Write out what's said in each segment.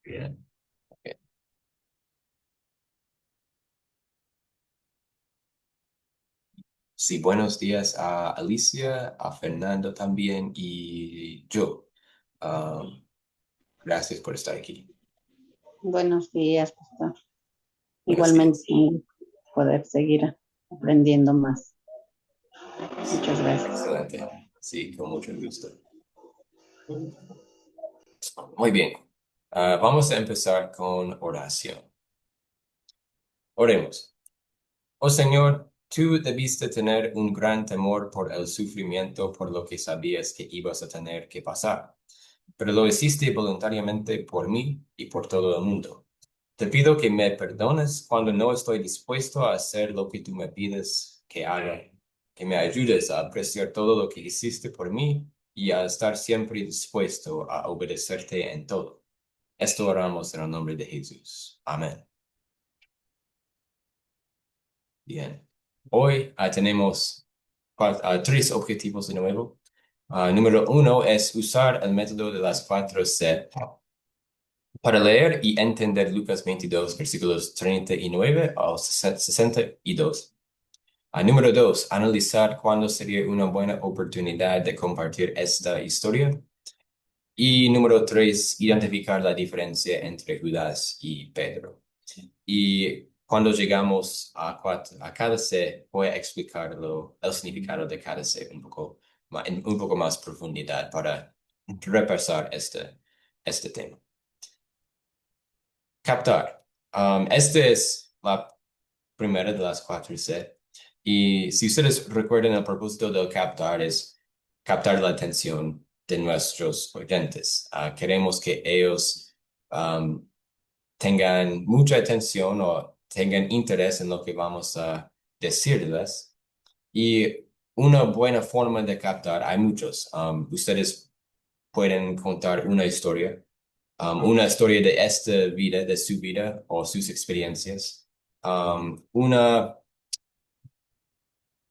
Bien. Ok. Sí, buenos días a Alicia, a Fernando también y yo. Ah, gracias por estar aquí. Buenos días, pastor. Buenos Igualmente, días. poder seguir aprendiendo más. Sí, Muchas gracias. excelente. Sí, con mucho gusto. Muy bien. Vamos a empezar con oración. Oremos. Oh Señor, tú debiste tener un gran temor por el sufrimiento por lo que sabías que ibas a tener que pasar, pero lo hiciste voluntariamente por mí y por todo el mundo. Te pido que me perdones cuando no estoy dispuesto a hacer lo que tú me pides que haga, que me ayudes a apreciar todo lo que hiciste por mí y a estar siempre dispuesto a obedecerte en todo. Esto oramos en el nombre de Jesús. Amén. Bien. Hoy tenemos tres objetivos de nuevo. Número uno es usar el método de las 4C para leer y entender Lucas 22, versículos 39 al 62. Número dos, analizar cuándo sería una buena oportunidad de compartir esta historia. Y número tres, identificar la diferencia entre Judas y Pedro. Y cuando llegamos a cada C, voy a explicarlo, el significado de cada C un poco, en un poco más profundidad para repasar este tema. Captar. Esta es la primera de las 4C. Y si ustedes recuerdan, el propósito del captar es captar la atención de nuestros oyentes. Queremos que ellos um, tengan mucha atención o tengan interés en lo que vamos a decirles. Y una buena forma de captar, hay muchos. Ustedes pueden contar una historia de esta vida, de su vida o sus experiencias. Um, una,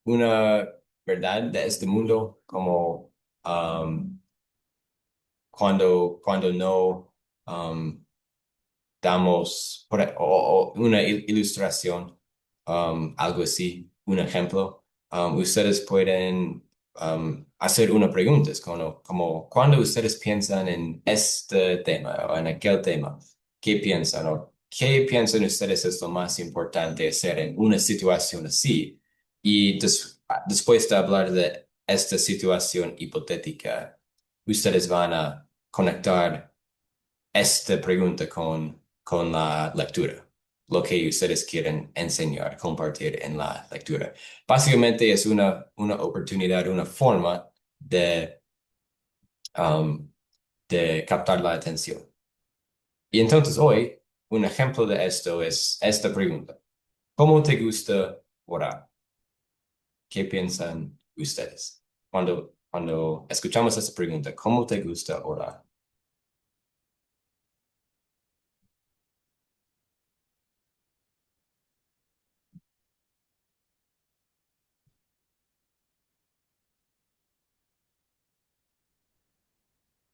una verdad de este mundo, como cuando no damos o una ilustración, algo así, un ejemplo. Ustedes pueden hacer una pregunta, es como cuando ustedes piensan en este tema o en aquel tema, ¿qué piensan o qué piensan ustedes es lo más importante hacer en una situación así? Y después de hablar de esta situación hipotética, ustedes van a conectar esta pregunta con la lectura, lo que ustedes quieren enseñar, compartir en la lectura. Básicamente es una oportunidad, una forma um, de captar la atención. Y entonces hoy, un ejemplo de esto es esta pregunta. ¿Cómo te gusta orar? ¿Qué piensan ustedes? Cuando escuchamos esta pregunta, ¿cómo te gusta orar?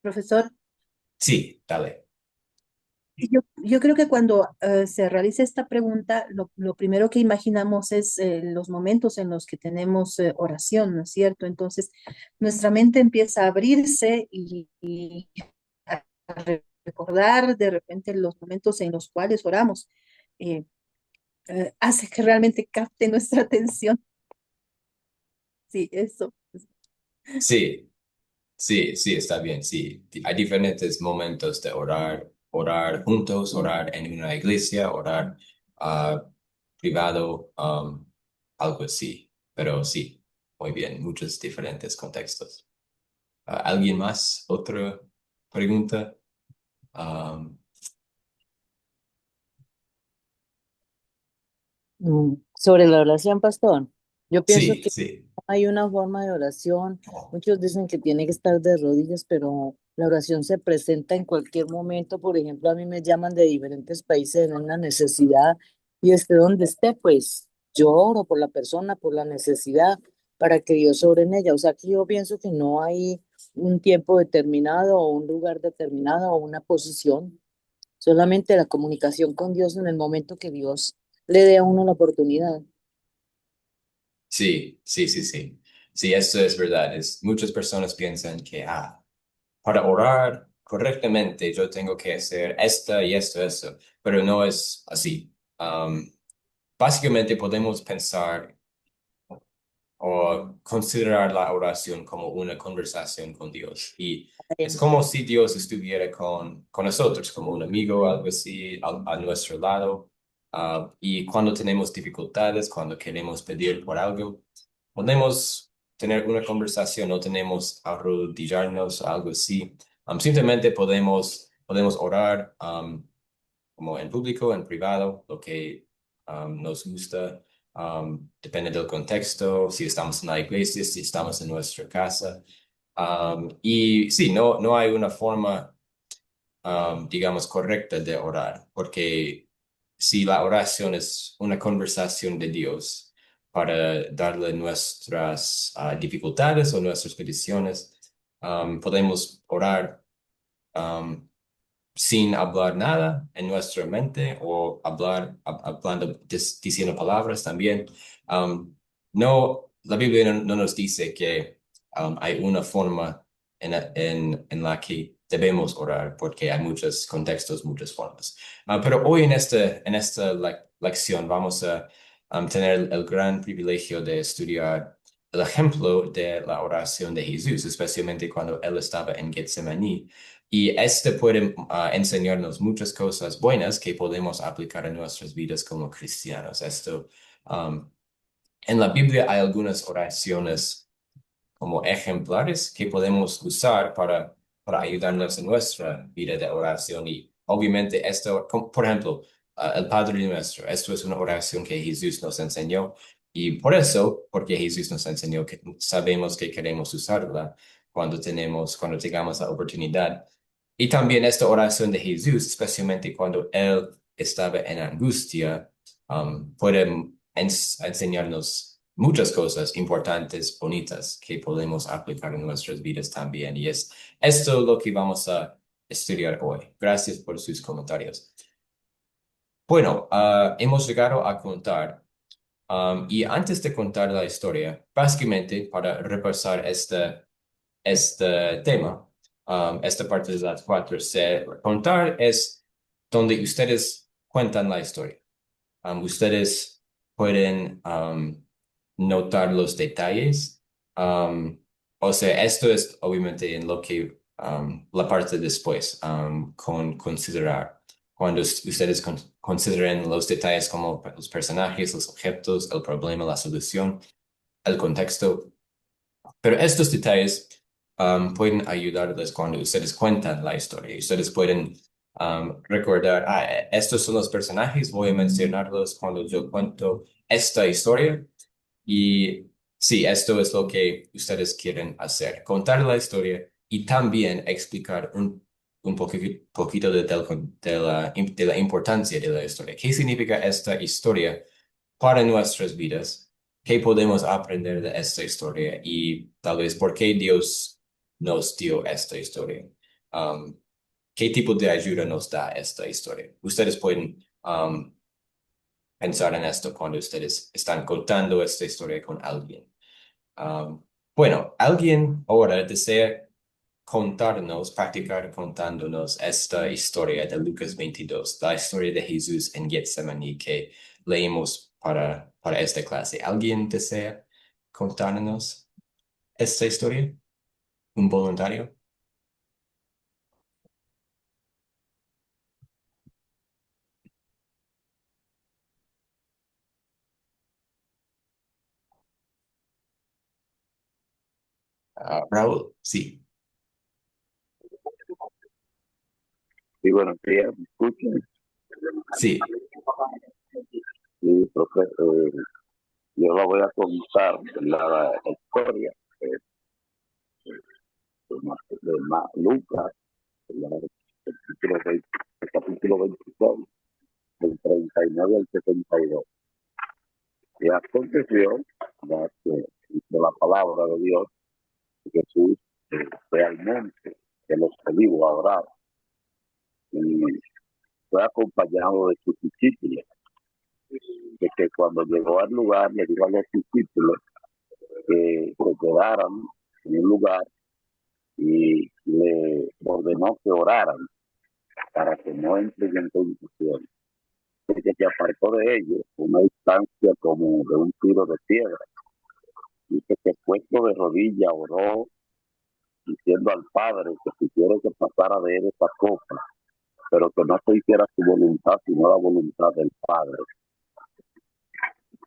Profesor, Sí, dale. yo creo que cuando se realiza esta pregunta, lo primero que imaginamos es los momentos en los que tenemos oración, ¿no es cierto? Entonces, nuestra mente empieza a abrirse y a recordar de repente los momentos en los cuales oramos. Eh, Hace que realmente capte nuestra atención. Sí, eso. Sí. Sí, sí, está bien, sí. Hay diferentes momentos de orar, orar juntos, orar en una iglesia, orar privado, algo así. Pero sí, muy bien, muchos diferentes contextos. ¿Alguien más? ¿Otra pregunta? Um, Sobre la oración, pastor, yo pienso sí, que sí. hay una forma de oración. Muchos dicen que tiene que estar de rodillas, pero la oración se presenta en cualquier momento. Por ejemplo, a mí me llaman de diferentes países en una necesidad y esté donde esté, pues yo oro por la persona, por la necesidad, para que Dios sobre en ella. O sea, que yo pienso que no hay un tiempo determinado o un lugar determinado o una posición. solamente la comunicación con Dios en el momento que Dios le dé a uno la oportunidad. Sí, sí, sí, sí. Sí, eso es verdad. Muchas personas piensan que, para orar correctamente yo tengo que hacer esta y esto, eso, pero no es así. Básicamente podemos pensar o considerar la oración como una conversación con Dios. Y es como si Dios estuviera con nosotros, como un amigo o algo así, a nuestro lado. Y cuando tenemos dificultades, cuando queremos pedir por algo, podemos tener una conversación, no tenemos arrodillarnos o algo así. Simplemente podemos orar como en público, en privado, lo que nos gusta. Depende del contexto, si estamos en la iglesia, si estamos en nuestra casa. Y sí, no hay una forma, digamos, correcta de orar, porque si la oración es una conversación de Dios para darle nuestras dificultades o nuestras peticiones, podemos orar um, sin hablar nada en nuestra mente o hablando, diciendo palabras también. Um, no, la Biblia no nos dice que hay una forma en la que debemos orar, porque hay muchos contextos, muchas formas. Pero hoy en esta lección vamos a tener el gran privilegio de estudiar el ejemplo de la oración de Jesús, especialmente cuando él estaba en Getsemaní. Y este puede enseñarnos muchas cosas buenas que podemos aplicar en nuestras vidas como cristianos. Um, en la Biblia hay algunas oraciones como ejemplares que podemos usar para ayudarnos en nuestra vida de oración. Y obviamente esto, por ejemplo, el Padre Nuestro, esto es una oración que Jesús nos enseñó. Y por eso, porque Jesús nos enseñó, que sabemos que queremos usarla cuando tengamos la oportunidad. Y también esta oración de Jesús, especialmente cuando Él estaba en angustia, puede enseñarnos muchas cosas importantes, bonitas, que podemos aplicar en nuestras vidas también. Y es esto lo que vamos a estudiar hoy. Gracias por sus comentarios. Bueno, hemos llegado a contar, y antes de contar la historia, básicamente para repasar este tema, esta parte de las cuatro, contar es donde ustedes cuentan la historia. Ustedes pueden notar los detalles. Um, o sea, esto es obviamente en lo que la parte después, con considerar. Cuando ustedes consideren los detalles como los personajes, los objetos, el problema, la solución, el contexto. Pero estos detalles pueden ayudarles cuando ustedes cuentan la historia. Ustedes pueden recordar, estos son los personajes, voy a mencionarlos cuando yo cuento esta historia. Y sí, esto es lo que ustedes quieren hacer, contar la historia y también explicar un poquito de la importancia de la historia. ¿Qué significa esta historia para nuestras vidas? ¿Qué podemos aprender de esta historia? Y tal vez por qué Dios nos dio esta historia. Um, ¿Qué tipo de ayuda nos da esta historia? Ustedes pueden pensar en esto cuando ustedes están contando esta historia con alguien. Um, bueno, ¿alguien ahora desea contarnos, practicar contándonos esta historia de Lucas 22, la historia de Jesús en Getsemaní que leímos para esta clase? ¿Alguien desea contarnos esta historia? ¿Un voluntario? Raúl, sí, Sí, buenos días, ¿me escuchan? sí. Sí, profe, yo la voy a contar la historia de Lucas, el capítulo 20, el capítulo 26, del 39 al 72. Y aconteció de la palabra de Dios, que Jesús realmente, que los olivos adoraban. Y fue acompañado de sus discípulos, de que cuando llegó al lugar le dijo a los discípulos que se quedaran en un lugar y le ordenó que oraran para que no entren en tentación. Que se apartó de ellos una distancia como de un tiro de piedra. Dice que puesto de rodillas oró diciendo al Padre que si quiere que pasara de él esta copa, pero que no se hiciera su voluntad sino la voluntad del Padre.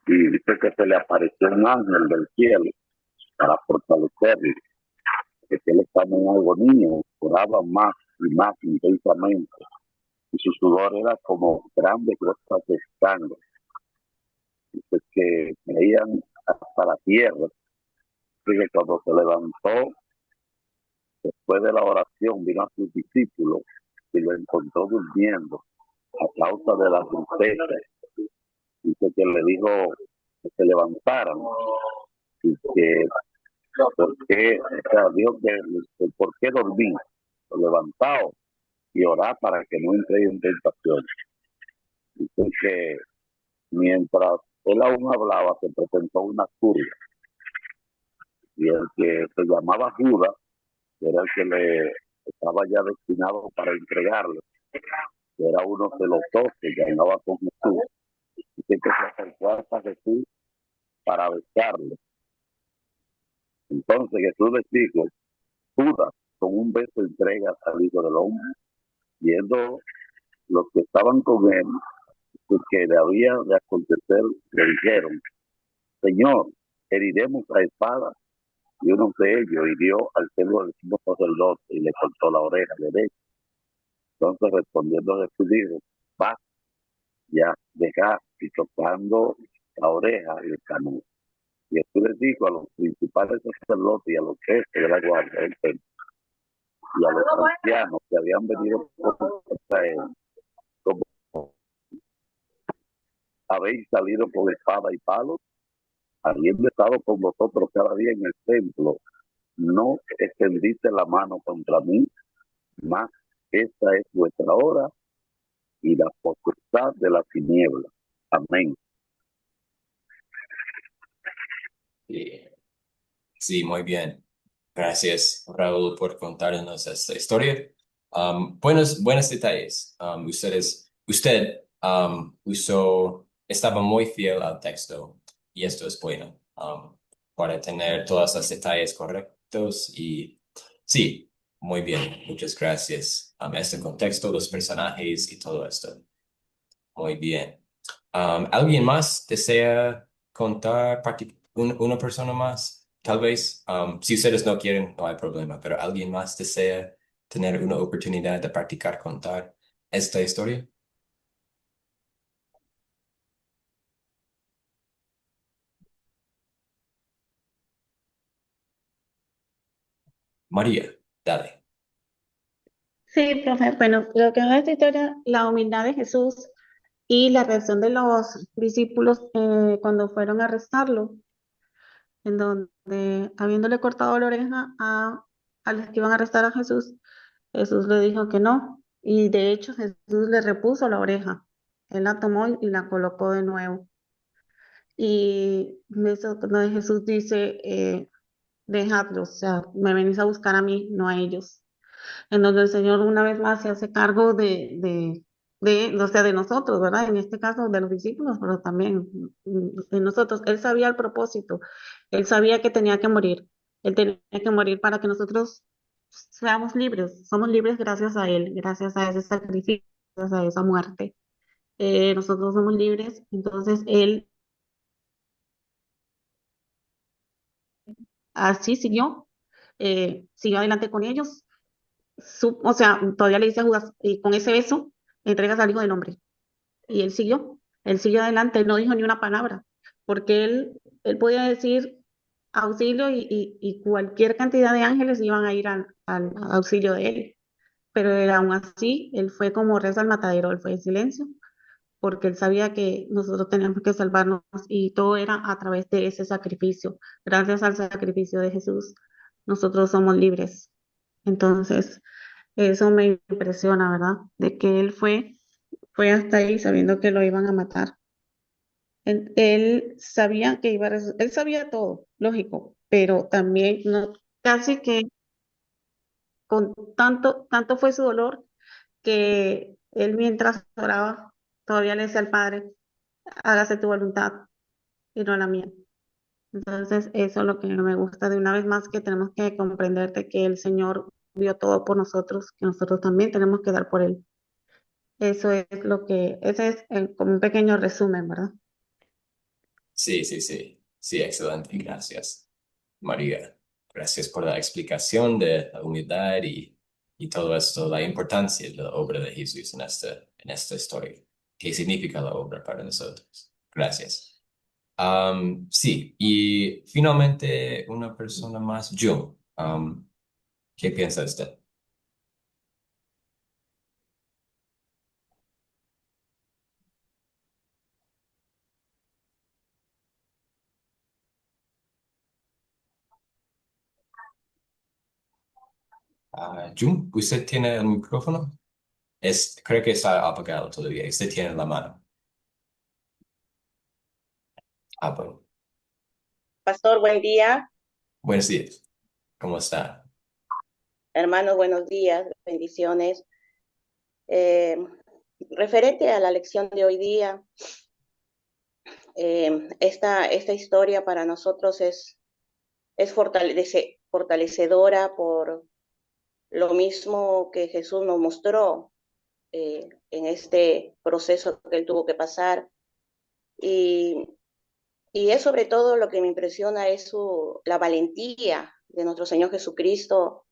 Y dice que se le apareció un ángel del cielo para fortalecerle, que él estaba en agonía, oraba más y más intensamente, y su sudor era como grandes gotas de sangre. Dice que caían hasta la tierra. Dice que cuando se levantó, después de la oración, vino a sus discípulos y lo encontró durmiendo a causa de la tristeza. Dice que le dijo que se levantaran y que porque, o sea, dijo que por qué dormir, levantado y orar para que no entre en tentación. Dice que mientras él aún hablaba, se presentó una curva y el que se llamaba Judas, que era el que le estaba ya destinado para entregarle, que era uno de los 12 que andaba con Jesús, dice que se acercó hasta Jesús para besarle. Entonces Jesús le dijo: Judas, con un beso entregas al Hijo del Hombre. Viendo los que estaban con él, que le había de acontecer, le dijeron: Señor, heriremos a espada. Y uno de ellos hirió al servo del sumo sacerdote y le cortó la oreja derecha. Entonces respondiendo Jesús dijo: va, ya, deja, y tocando la oreja y el canú. Y Jesús les dijo a los principales sacerdotes y a los jefes de la guardia del templo y a los ancianos que habían venido contra él: como habéis salido con espada y palos, habiendo estado con vosotros cada día en el templo, no extendiste la mano contra mí, mas esta es vuestra hora y la potestad de la tiniebla. Amén. Sí, muy bien. Gracias, Raúl, por contarnos esta historia. Buenos detalles. Usted estaba muy fiel al texto y esto es bueno, para tener todos los detalles correctos y sí, muy bien. Muchas gracias. Este contexto, los personajes y todo esto. Muy bien. ¿Alguien más desea contar una persona más? Tal vez, si ustedes no quieren, no hay problema, pero ¿alguien más desea tener una oportunidad de practicar contar esta historia? María, dale. Sí, profe. Bueno, lo que es esta historia, la humildad de Jesús y la reacción de los discípulos cuando fueron a arrestarlo, en donde habiéndole cortado la oreja a los que iban a arrestar a Jesús, Jesús le dijo que no, y de hecho Jesús le repuso la oreja. Él la tomó y la colocó de nuevo. Y eso cuando Jesús dice, dejadlos, o sea, me venís a buscar a mí, no a ellos. En donde el Señor una vez más se hace cargo o sea, de nosotros, ¿verdad? En este caso de los discípulos, pero también de nosotros. Él sabía el propósito, él sabía que tenía que morir, él tenía que morir para que nosotros seamos libres. Somos libres gracias a él, gracias a ese sacrificio, gracias a esa muerte. Nosotros somos libres, entonces él así siguió adelante con ellos. O sea, todavía le dice a Judas, y con ese beso entregas al Hijo del Hombre. Y él siguió adelante, él no dijo ni una palabra, porque él podía decir auxilio y cualquier cantidad de ángeles iban a ir al auxilio de él. Pero aún así, él fue como reza al matadero, él fue en silencio, porque él sabía que nosotros teníamos que salvarnos y todo era a través de ese sacrificio. Gracias al sacrificio de Jesús, nosotros somos libres. Entonces, eso me impresiona, ¿verdad? De que él fue fue hasta ahí sabiendo que lo iban a matar. Él sabía que él sabía todo, lógico, pero también no, casi que con tanto fue su dolor que él mientras oraba todavía le decía al Padre, hágase tu voluntad y no la mía. Entonces, eso es lo que me gusta de una vez más, que tenemos que comprender de que el Señor dio todo por nosotros, que nosotros también tenemos que dar por Él. Eso es ese es como un pequeño resumen, ¿verdad? Sí, sí, sí. Sí, excelente. Gracias, María. Gracias por la explicación de la humildad y todo esto, la importancia de la obra de Jesús en esta historia. ¿Qué significa la obra para nosotros? Gracias. Sí, y finalmente una persona más, Jung. ¿Qué piensa usted? Jung, ¿usted tiene el micrófono? Creo que está apagado todavía. Usted tiene la mano. Bueno. Pastor, buen día. Buenos días. ¿Cómo está? Hermanos, buenos días. Bendiciones. Eh, Referente a la lección de hoy día, esta historia para nosotros es fortalecedora por lo mismo que Jesús nos mostró en este proceso que él tuvo que pasar. Y, y es sobre todo lo que me impresiona es la valentía de nuestro Señor Jesucristo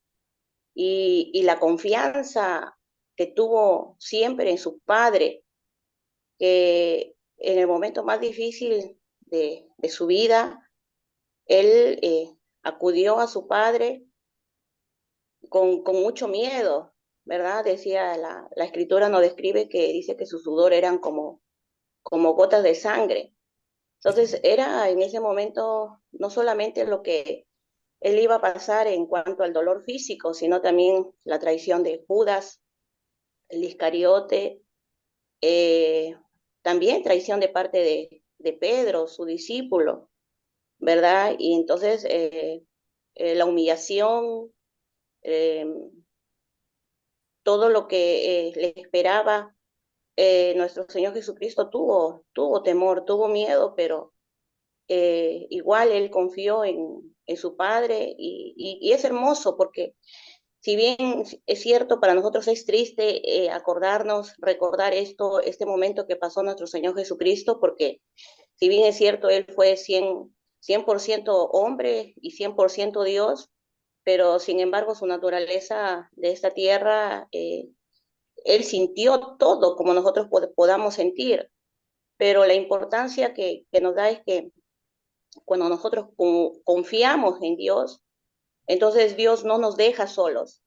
y la confianza que tuvo siempre en su Padre, que en el momento más difícil de su vida, él acudió a su Padre con mucho miedo, ¿verdad? Decía, la escritura nos describe que dice que su sudor eran como gotas de sangre. Entonces era en ese momento no solamente lo que él iba a pasar en cuanto al dolor físico, sino también la traición de Judas, el Iscariote, eh, también traición de parte de Pedro, su discípulo, ¿verdad? Y entonces la humillación, eh, todo lo que le esperaba, nuestro Señor Jesucristo tuvo temor, tuvo miedo, pero igual él confió en su Padre y es hermoso porque si bien es cierto, para nosotros es triste acordarnos, recordar este momento que pasó nuestro Señor Jesucristo, porque si bien es cierto, Él fue 100% hombre y 100% Dios, pero sin embargo su naturaleza de esta tierra, Él sintió todo como nosotros podamos sentir, pero la importancia que nos da es que cuando nosotros confiamos en Dios, entonces Dios no nos deja solos.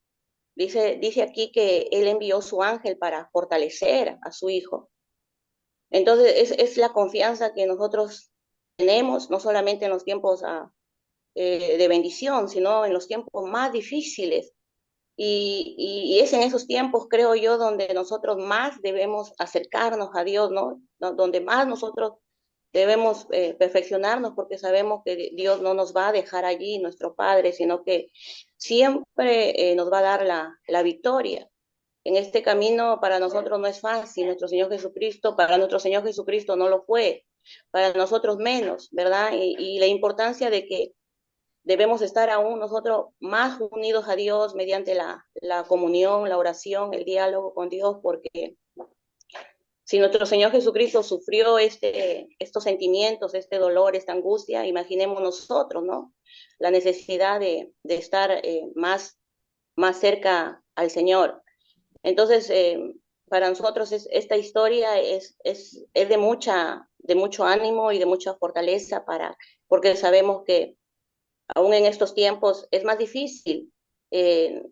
Dice aquí que Él envió su ángel para fortalecer a su hijo. Entonces es la confianza que nosotros tenemos, no solamente en los tiempos de bendición, sino en los tiempos más difíciles. Y es en esos tiempos, creo yo, donde nosotros más debemos acercarnos a Dios, ¿no? Donde más nosotros debemos perfeccionarnos porque sabemos que Dios no nos va a dejar allí, nuestro Padre, sino que siempre nos va a dar la victoria. En este camino para nosotros no es fácil, para nuestro Señor Jesucristo no lo fue, para nosotros menos, ¿verdad? Y la importancia de que debemos estar aún nosotros más unidos a Dios mediante la comunión, la oración, el diálogo con Dios, porque si nuestro Señor Jesucristo sufrió estos sentimientos, este dolor, esta angustia, imaginemos nosotros, ¿no? La necesidad de estar más cerca al Señor. Entonces, para nosotros esta historia es de mucho ánimo y de mucha fortaleza porque sabemos que aún en estos tiempos es más difícil eh,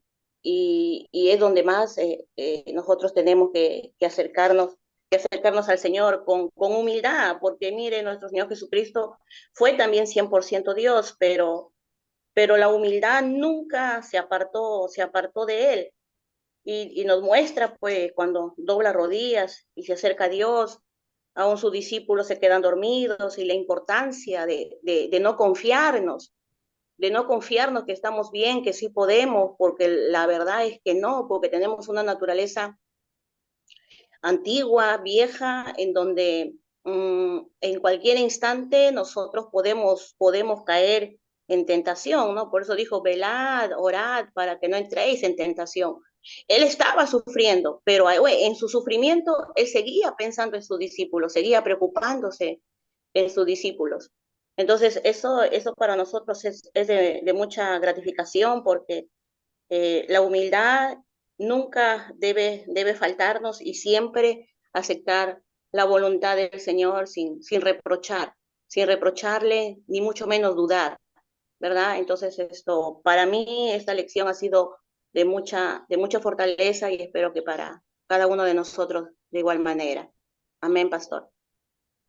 y es donde más nosotros tenemos que acercarnos al Señor con humildad, porque mire, nuestro Señor Jesucristo fue también 100% Dios, pero la humildad nunca se apartó de Él. y nos muestra pues cuando dobla rodillas y se acerca a Dios, aún sus discípulos se quedan dormidos y la importancia de no confiarnos, de no confiarnos que estamos bien, que sí podemos, porque la verdad es que no, porque tenemos una naturaleza antigua, vieja, en donde en cualquier instante nosotros podemos caer en tentación, ¿no? Por eso dijo, velad, orad, para que no entréis en tentación. Él estaba sufriendo, pero en su sufrimiento él seguía pensando en sus discípulos, seguía preocupándose en sus discípulos. Entonces, eso para nosotros es de mucha gratificación porque la humildad nunca debe faltarnos y siempre aceptar la voluntad del Señor sin reprocharle, ni mucho menos dudar, ¿verdad? Entonces, para mí, esta lección ha sido de mucha fortaleza y espero que para cada uno de nosotros de igual manera. Amén, pastor.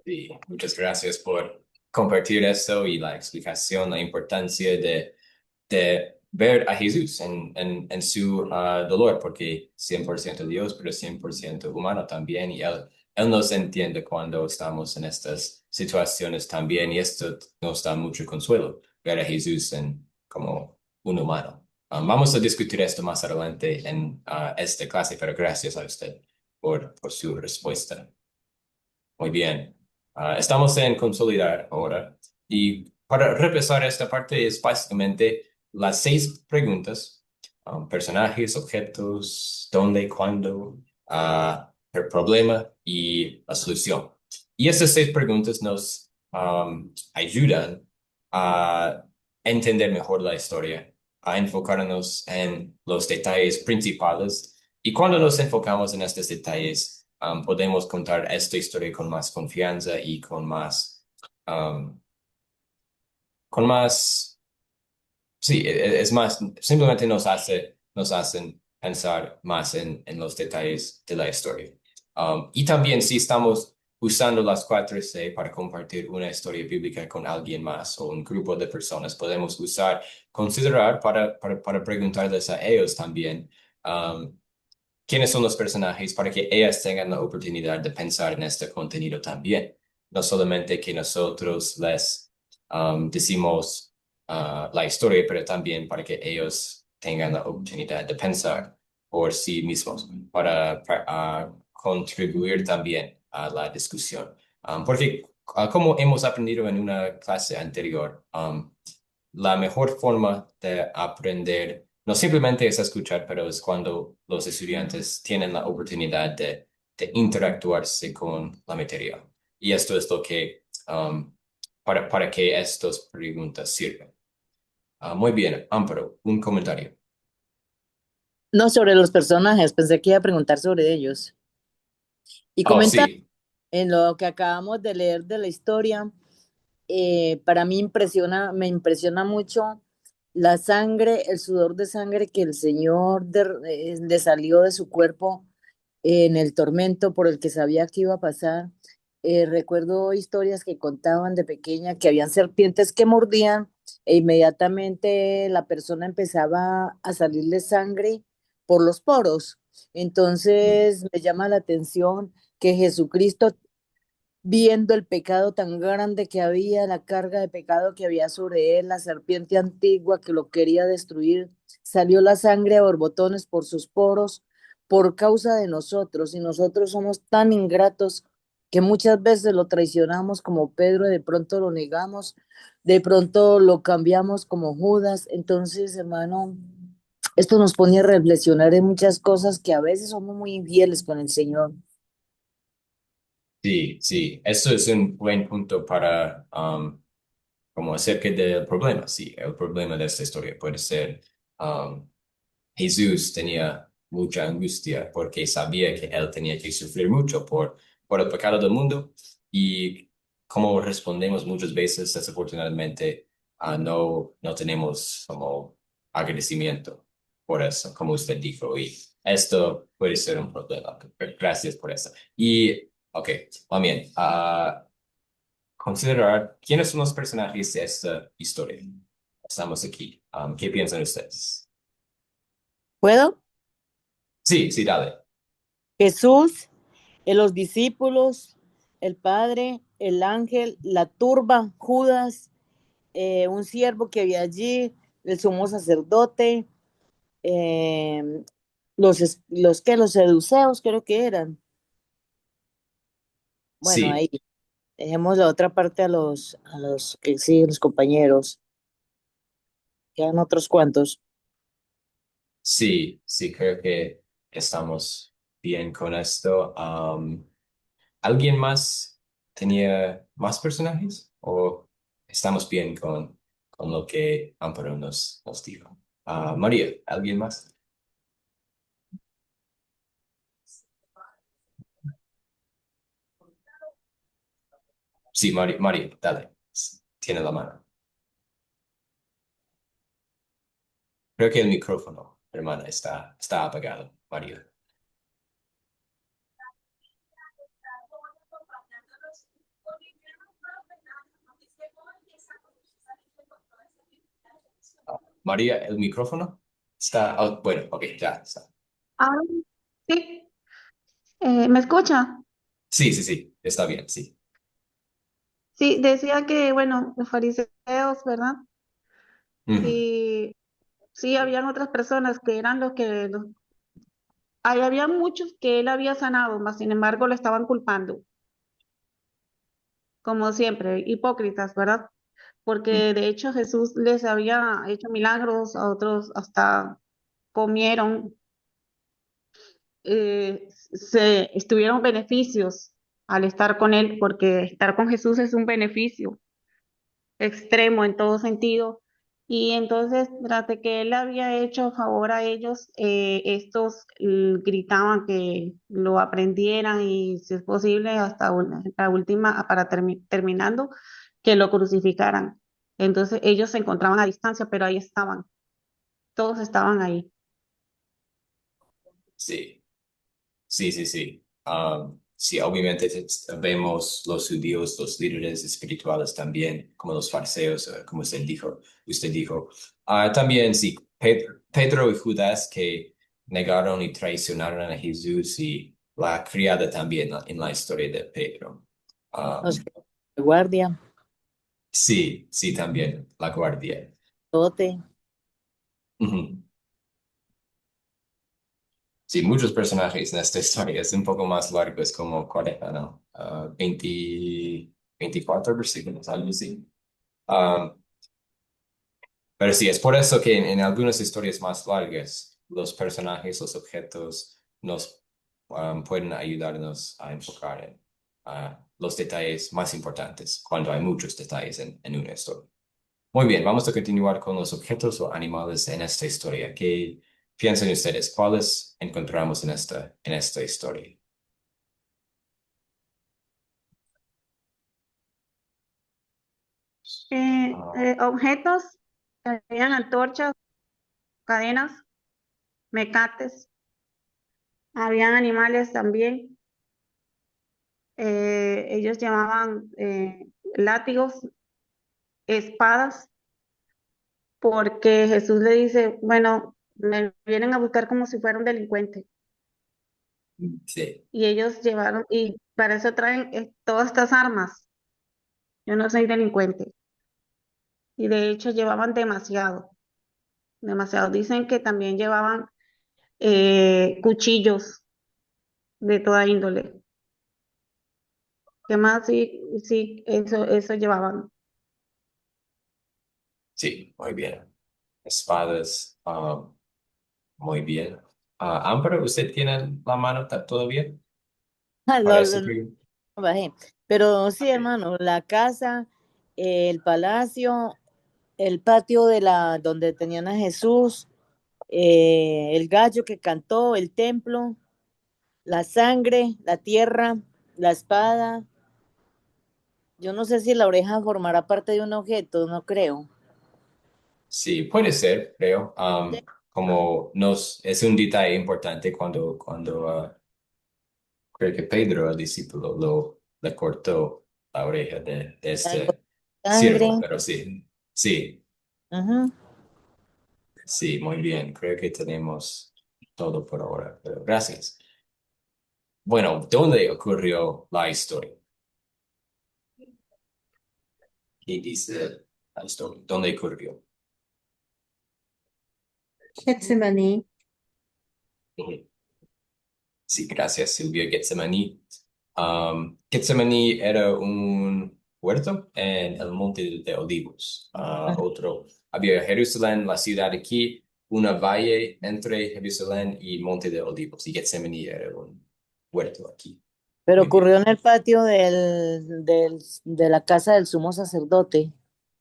Sí, muchas gracias por compartir esto y la explicación, la importancia de ver a Jesús en su dolor, porque 100% Dios, pero 100% humano también, y Él nos entiende cuando estamos en estas situaciones también, y esto nos da mucho consuelo, ver a Jesús como un humano. Vamos a discutir esto más adelante en esta clase, pero gracias a usted por su respuesta. Muy bien. Estamos en consolidar ahora. Y para repasar esta parte es básicamente las 6 preguntas. Personajes, objetos, dónde, cuándo, el problema y la solución. Y estas 6 preguntas nos ayudan a entender mejor la historia, a enfocarnos en los detalles principales. Y cuando nos enfocamos en estos detalles, podemos contar esta historia con más confianza y um, sí, es más, simplemente nos hacen pensar más en los detalles de la historia. Y también si estamos usando las 4C para compartir una historia bíblica con alguien más o un grupo de personas, podemos considerar para preguntarles a ellos también. ¿Quiénes son los personajes para que ellas tengan la oportunidad de pensar en este contenido también? No solamente que nosotros les decimos la historia, pero también para que ellos tengan la oportunidad de pensar por sí mismos, para contribuir también a la discusión. Porque como hemos aprendido en una clase anterior, la mejor forma de aprender no simplemente es escuchar, pero es cuando los estudiantes tienen la oportunidad de interactuarse con la materia. Y esto es lo que, para que estas preguntas sirven. Muy bien, Amparo, un comentario. No, sobre los personajes, pensé que iba a preguntar sobre ellos. Y Oh, comentar sí. en lo que acabamos de leer de la historia, para mí me impresiona mucho la sangre, el sudor de sangre que el Señor le salió de su cuerpo en el tormento por el que sabía que iba a pasar. Recuerdo historias que contaban de pequeña que habían serpientes que mordían e inmediatamente la persona empezaba a salirle sangre por los poros. Entonces me llama la atención que Jesucristo, viendo el pecado tan grande que había, la carga de pecado que había sobre él, la serpiente antigua que lo quería destruir, salió la sangre a borbotones por sus poros por causa de nosotros, y nosotros somos tan ingratos que muchas veces lo traicionamos como Pedro, de pronto lo negamos, de pronto lo cambiamos como Judas. Entonces, hermano, esto nos pone a reflexionar en muchas cosas, que a veces somos muy infieles con el Señor. Sí, sí, eso es un buen punto para, como acerca del problema. Sí, el problema de esta historia puede ser, um, Jesús tenía mucha angustia porque sabía que él tenía que sufrir mucho por el pecado del mundo, y como respondemos muchas veces, desafortunadamente, no tenemos como agradecimiento por eso, como usted dijo, y esto puede ser un problema. Gracias por eso. Y, ok, también, considerar quiénes son los personajes de esta historia. Estamos aquí. ¿Qué piensan ustedes? ¿Puedo? Sí, sí, dale. Jesús, los discípulos, el Padre, el ángel, la turba, Judas, un siervo que había allí, el sumo sacerdote, eh, los seduceos creo que eran. Bueno, Sí, ahí dejemos la otra parte a los que siguen los compañeros. Quedan otros cuantos. sí, sí, creo que estamos bien con esto. ¿Alguien más tenía más personajes? ¿O estamos bien con lo que Amparo nos dijo? María, ¿alguien más? Sí, María, dale. Tiene la mano. Creo que el micrófono, hermana, está apagado, María. María, el micrófono está. Bueno, ok, ya está. Ah, sí, ¿me escucha? Sí, sí, sí, está bien, sí. Sí, decía que, bueno, los fariseos, ¿verdad? Ujú. Y sí, habían otras personas que eran ahí había muchos que él había sanado, mas sin embargo lo estaban culpando, como siempre, hipócritas, ¿verdad? Porque de hecho Jesús les había hecho milagros, a otros hasta comieron, se estuvieron beneficios al estar con él, porque estar con Jesús es un beneficio extremo en todo sentido. Y entonces, tras de que él había hecho favor a ellos, estos gritaban que lo aprendieran y, si es posible, hasta la última, para terminando, que lo crucificaran. Entonces, ellos se encontraban a distancia, pero ahí estaban, todos estaban ahí. Sí, sí, sí, sí. Sí, obviamente vemos los judíos, los líderes espirituales también, como los fariseos, como usted dijo. También, sí, Pedro y Judas que negaron y traicionaron a Jesús y la criada también en la historia de Pedro. Los Um, de guardia, sí, sí, también, la guardia. Tote. Ujú. Sí, muchos personajes en esta historia. Es un poco más largo, es como 40, ¿no? 20, 24 versículos, algo así. Um, pero sí, es por eso que en algunas historias más largas, los personajes, los objetos nos pueden ayudarnos a enfocar en los detalles más importantes, cuando hay muchos detalles en una historia. Muy bien, vamos a continuar con los objetos o animales en esta historia. ¿Qué piensan ustedes? ¿Cuáles encontramos en esta historia? Ah, Objetos, habían antorchas, cadenas, mecates, habían animales también. Ellos llamaban látigos, espadas, porque Jesús le dice, bueno, me vienen a buscar como si fuera un delincuente. sí, Y ellos llevaron, y para eso traen todas estas armas. Yo no soy delincuente. Y de hecho llevaban demasiado, demasiado. Dicen que también llevaban cuchillos de toda índole. ¿Qué más? Sí, sí, eso llevaban. sí, muy bien. Espadas, muy bien. Amparo, ¿usted tiene la mano todo bien para esta Lo pregunta? bajé. Pero sí, Ok. hermano, la casa, el palacio, el patio de donde tenían a Jesús, el gallo que cantó, el templo, la sangre, la tierra, la espada. Yo no sé si la oreja formará parte de un objeto, no creo. Sí, puede ser, creo. Como es un detalle importante cuando creo que Pedro, el discípulo, le cortó la oreja de Algo este de siervo, sangre. pero sí, sí, Ujú. sí, muy bien. Creo que tenemos todo por ahora, pero gracias. Bueno, ¿dónde ocurrió la historia? ¿Qué dice la historia? ¿Dónde ocurrió? Getsemaní. Ujú. Sí, gracias, Silvia. Getsemaní. Getsemaní era un huerto en el Monte de Olivos. Había Jerusalén, la ciudad aquí, una valle entre Jerusalén y Monte de Olivos. Y Getsemaní era un huerto aquí. Pero Muy bien. ocurrió en el patio de la casa del sumo sacerdote.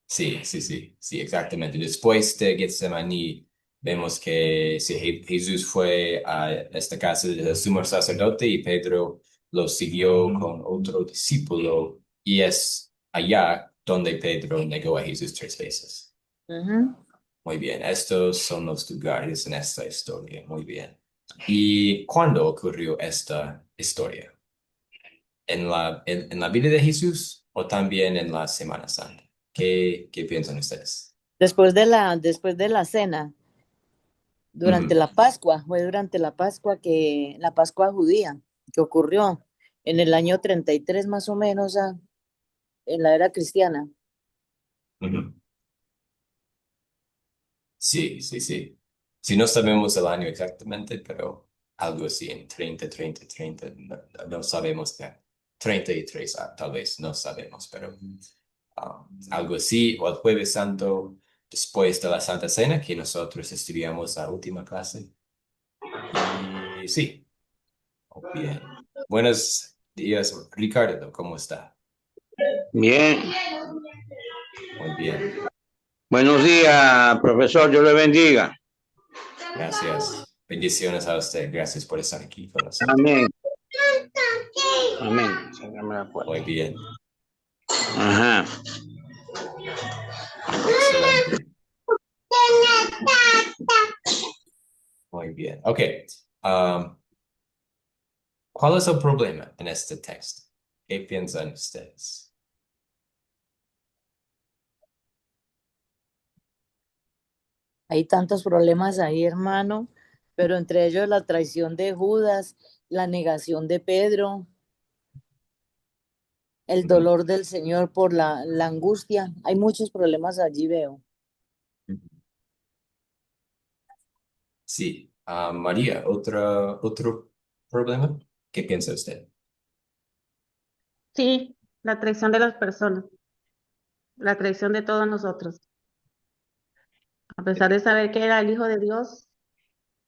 Sí, sí, sí, sí, exactamente. Después de Getsemaní, vemos que sí, Jesús fue a esta casa del sumo sacerdote y Pedro lo siguió con otro discípulo y es allá donde Pedro negó a Jesús 3 veces. Ujú. Muy bien, estos son los lugares en esta historia. Muy bien. ¿Y cuándo ocurrió esta historia? ¿En la vida de Jesús o también en la Semana Santa? ¿Qué piensan ustedes? Después de la cena, durante Ujú, la Pascua, fue durante la Pascua judía, que ocurrió en el año 33 más o menos, en la era cristiana. ujú. Sí, sí, sí. Si no sabemos el año exactamente, pero algo así en 30, no sabemos que 33, tal vez no sabemos, pero algo así, o el Jueves Santo, después de la Santa Cena, que nosotros estudiamos la última clase. Y sí, bien. Buenos días, Ricardo, ¿cómo está? Bien, Muy bien, buenos días, profesor, Dios le bendiga. gracias. Bendiciones a usted, gracias por estar aquí con nosotros. Amén, amén. Sácame la puerta. Muy bien, Ajá. excelente. Muy bien. Ok. Um, ¿Cuál es el problema en este texto? ¿Qué piensan ustedes? Hay tantos problemas ahí, hermano, pero entre ellos la traición de Judas, la negación de Pedro, el Ujú, dolor del Señor por la angustia. Hay muchos problemas allí, veo. ujú. Sí. María, otro problema. ¿Qué piensa usted? Sí, la traición de las personas, la traición de todos nosotros. A pesar de saber que era el Hijo de Dios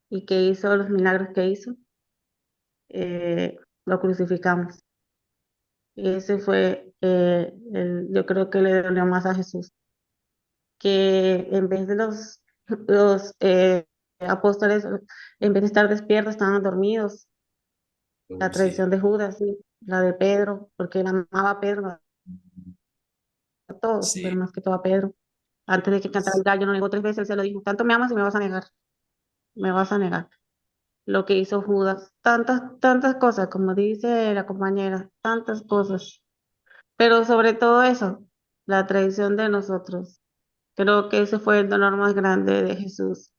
y que hizo los milagros que hizo, lo crucificamos. Y ese fue, yo creo que le dolió más a Jesús, que en vez de los apóstoles, en vez de estar despiertos, estaban dormidos. La Sí, traición de Judas, sí, la de Pedro, porque él amaba a Pedro, a todos, pero sí, más que todo a Pedro. Antes de que cantara el gallo, no negó 3 veces, él se lo dijo, tanto me amas y me vas a negar, me vas a negar. Lo que hizo Judas, tantas cosas, como dice la compañera, tantas cosas. Pero sobre todo eso, la traición de nosotros. Creo que ese fue el dolor más grande de Jesús.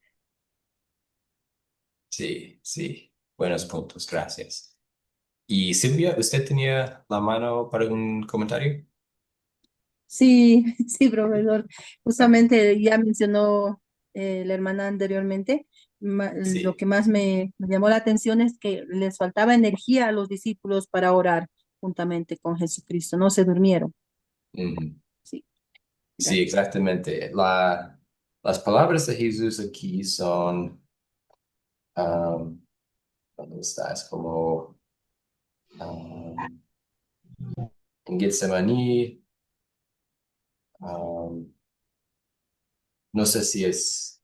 sí, sí. Buenos puntos, gracias. Y Silvia, ¿usted tenía la mano para un comentario? Sí, sí, profesor. Justamente ya mencionó la hermana anteriormente, lo Sí. que más me llamó la atención es que les faltaba energía a los discípulos para orar juntamente con Jesucristo, no se durmieron. Ujú. Sí, Sí, gracias. exactamente. Las palabras de Jesús aquí son, um, ¿dónde está? Es como um, en Getsemaní, um, no sé si está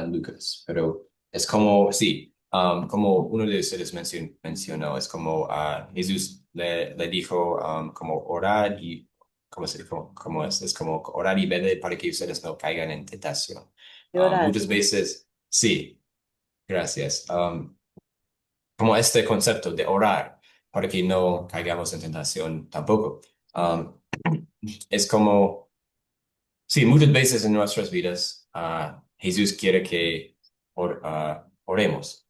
en Lucas, pero es como, sí, como uno de ustedes mencionó, es como Jesús le dijo como orar y, ¿cómo es? Es como orar y velar para que ustedes no caigan en tentación. Llorar. Muchas veces, sí, gracias. Como este concepto de orar para que no caigamos en tentación tampoco. Um, es como, sí, muchas veces en nuestras vidas Jesús quiere que oremos.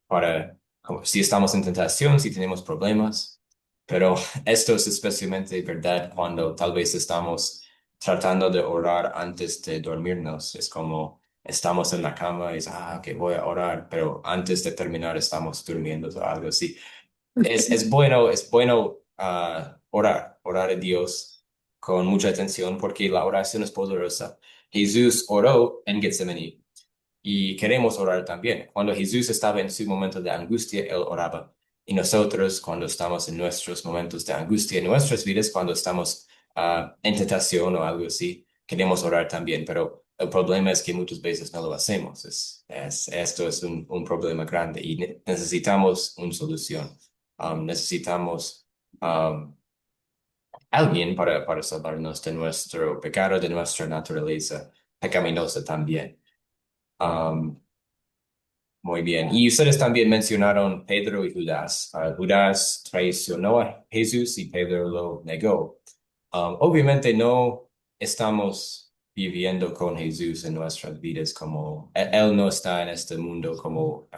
para como si estamos en tentación, si tenemos problemas. Pero esto es especialmente verdad cuando tal vez estamos tratando de orar antes de dormirnos. Es como estamos en la cama y es, que voy a orar, pero antes de terminar estamos durmiendo o algo así. Es bueno orar a Dios con mucha atención porque la oración es poderosa. Jesús oró en Getsemaní y queremos orar también. Cuando Jesús estaba en su momento de angustia, Él oraba. Y nosotros, cuando estamos en nuestros momentos de angustia en nuestras vidas, cuando estamos en tentación o algo así, queremos orar también. Pero el problema es que muchas veces no lo hacemos. Esto es un problema grande y necesitamos una solución. Necesitamos um, alguien para salvarnos de nuestro pecado, de nuestra naturaleza pecaminosa también. Um, Muy bien. Y ustedes también mencionaron Pedro y Judas. Judas traicionó a Jesús y Pedro lo negó. Obviamente no estamos viviendo con Jesús en nuestras vidas como Él no está en este mundo como,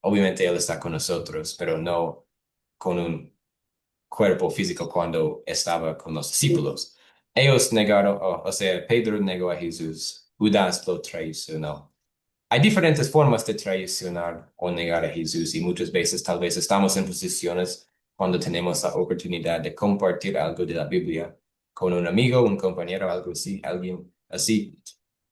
obviamente Él está con nosotros, pero no con un cuerpo físico cuando estaba con los discípulos. Ellos negaron, o sea, Pedro negó a Jesús, Judas lo traicionó. Hay diferentes formas de traicionar o negar a Jesús y muchas veces tal vez estamos en posiciones cuando tenemos la oportunidad de compartir algo de la Biblia con un amigo, un compañero, algo así, alguien así.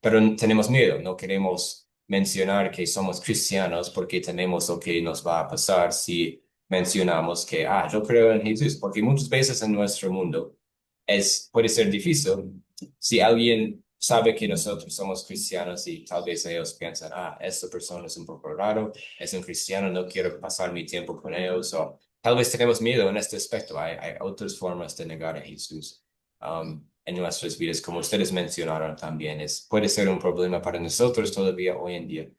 Pero tenemos miedo, no queremos mencionar que somos cristianos porque tenemos lo que nos va a pasar si mencionamos que, yo creo en Jesús, porque muchas veces en nuestro mundo puede ser difícil si alguien sabe que nosotros somos cristianos y tal vez ellos piensan, esta persona es un poco raro, es un cristiano, no quiero pasar mi tiempo con ellos, o tal vez tenemos miedo en este aspecto. Hay otras formas de negar a Jesús en nuestras vidas, como ustedes mencionaron también. Puede ser un problema para nosotros todavía hoy en día.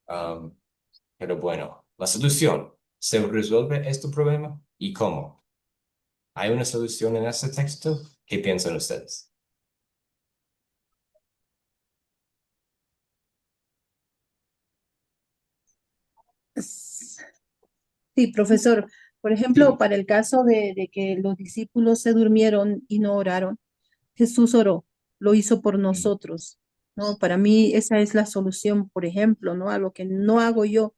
Um, pero bueno, la solución, ¿se resuelve este problema? ¿Y cómo? ¿Hay una solución en este texto? ¿Qué piensan ustedes? Sí, profesor. Por ejemplo, Sí. para el caso de que los discípulos se durmieron y no oraron, Jesús oró, lo hizo por nosotros, ¿no? Para mí esa es la solución, por ejemplo, ¿no? A lo que no hago yo,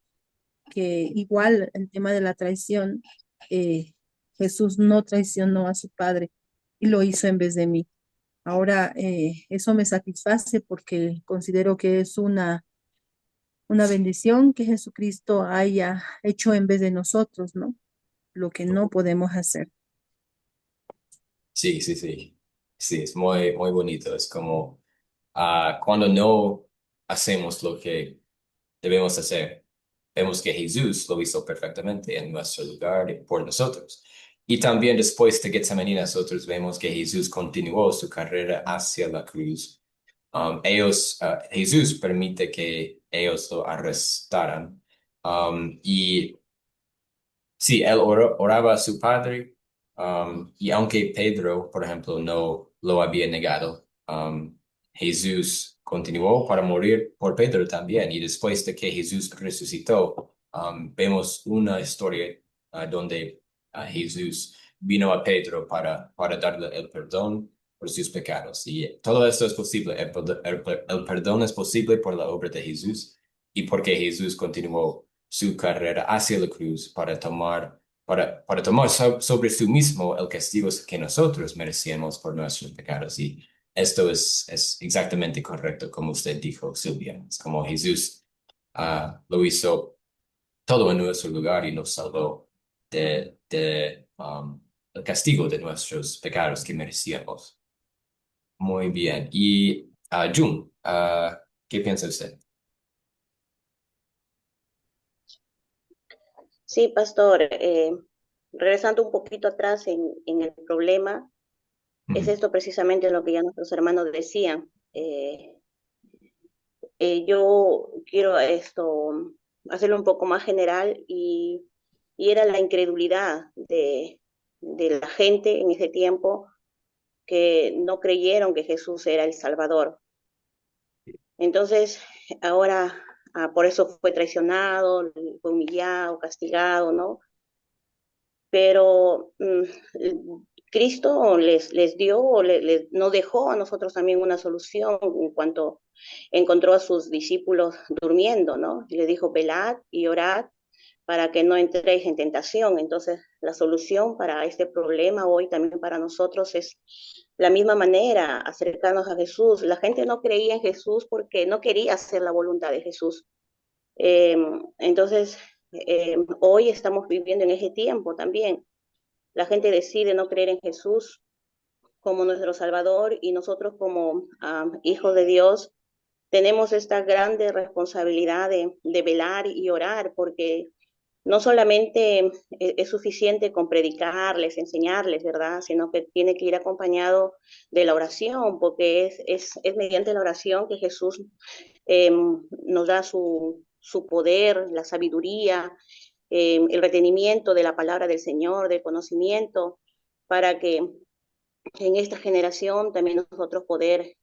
que igual el tema de la traición, eh, Jesús no traicionó a su Padre y lo hizo en vez de mí. Ahora, eso me satisface porque considero que es una bendición que Jesucristo haya hecho en vez de nosotros, ¿no? Lo que no podemos hacer. Sí, sí, sí. Sí, es muy, muy bonito. Es como cuando no hacemos lo que debemos hacer, vemos que Jesús lo hizo perfectamente en nuestro lugar y por nosotros. Y también después de Getsemaní, nosotros vemos que Jesús continuó su carrera hacia la cruz. Jesús permite que ellos lo arrestaran. Y sí, él oraba a su padre, y aunque Pedro, por ejemplo, no lo había negado, Jesús continuó para morir por Pedro también. Y después de que Jesús resucitó, vemos una historia donde Jesús vino a Pedro para darle el perdón por sus pecados. Y todo esto es posible. El perdón es posible por la obra de Jesús y porque Jesús continuó su carrera hacia la cruz para tomar sobre sí mismo el castigo que nosotros merecíamos por nuestros pecados. Y esto es exactamente correcto, como usted dijo, Silvia. Es como Jesús lo hizo todo en nuestro lugar y nos salvó el castigo de nuestros pecados que merecíamos. Muy bien. Y June, ¿qué piensa usted? Sí, pastor, regresando un poquito atrás en el problema, es Ujú. esto precisamente lo que ya nuestros hermanos decían. Yo quiero esto hacerlo un poco más general y era la incredulidad de la gente en ese tiempo que no creyeron que Jesús era el Salvador. Entonces, ahora por eso fue traicionado, fue humillado, castigado, ¿no? Pero Cristo les dio, nos dejó a nosotros también una solución en cuanto encontró a sus discípulos durmiendo, ¿no? Y les dijo, velad y orad para que no entréis en tentación. Entonces, la solución para este problema hoy también para nosotros es la misma manera, acercarnos a Jesús. La gente no creía en Jesús porque no quería hacer la voluntad de Jesús. Entonces, hoy estamos viviendo en ese tiempo también. La gente decide no creer en Jesús como nuestro Salvador y nosotros como hijos de Dios tenemos esta grande responsabilidad de velar y orar porque no solamente es suficiente con predicarles, enseñarles, ¿verdad? Sino que tiene que ir acompañado de la oración, porque es mediante la oración que Jesús nos da su poder, la sabiduría, el retenimiento de la palabra del Señor, del conocimiento, para que en esta generación también nosotros poder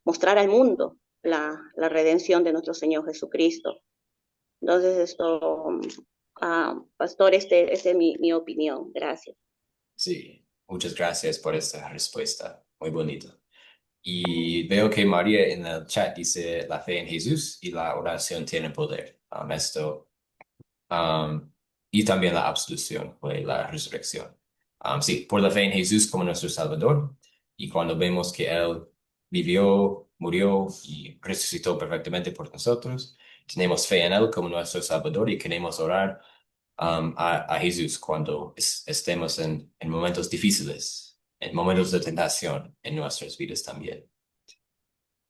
mostrar al mundo la redención de nuestro Señor Jesucristo. Entonces, pastor, esta es mi opinión. Gracias. Sí, muchas gracias por esta respuesta. Muy bonito. Y veo que María en el chat dice la fe en Jesús y la oración tiene poder. Um, y también la absolución fue la resurrección. Sí, por la fe en Jesús como nuestro Salvador. Y cuando vemos que Él vivió, murió y resucitó perfectamente por nosotros, tenemos fe en Él como nuestro Salvador y queremos orar a Jesús cuando estemos en momentos difíciles, en momentos de tentación en nuestras vidas también.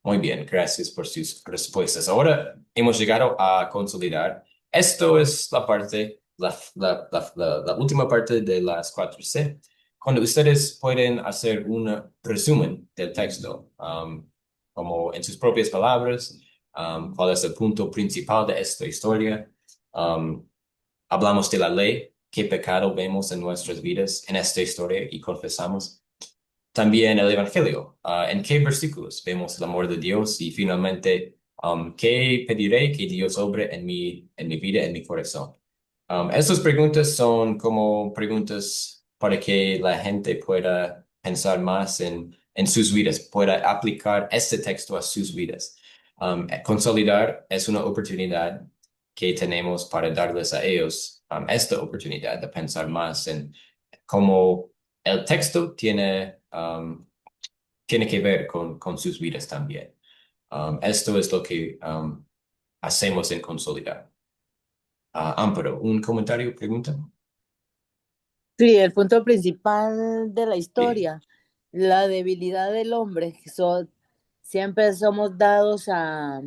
Muy bien, gracias por sus respuestas. Ahora hemos llegado a consolidar. Esto es la parte, la última parte de las 4C, cuando ustedes pueden hacer un resumen del texto, como en sus propias palabras, cuál es el punto principal de esta historia. Hablamos de la ley, qué pecado vemos en nuestras vidas en esta historia y confesamos. También el Evangelio, en qué versículos vemos el amor de Dios y finalmente, qué pediré que Dios obre en mi vida, en mi corazón. Estas preguntas son como preguntas para que la gente pueda pensar más en sus vidas, pueda aplicar este texto a sus vidas. Consolidar es una oportunidad que tenemos para darles a ellos esta oportunidad de pensar más en cómo el texto tiene que ver con sus vidas también. Esto es lo que hacemos en Consolidar. Amparo, ¿un comentario, pregunta? Sí, el punto principal de la Sí. historia, la debilidad del hombre, que siempre somos dados a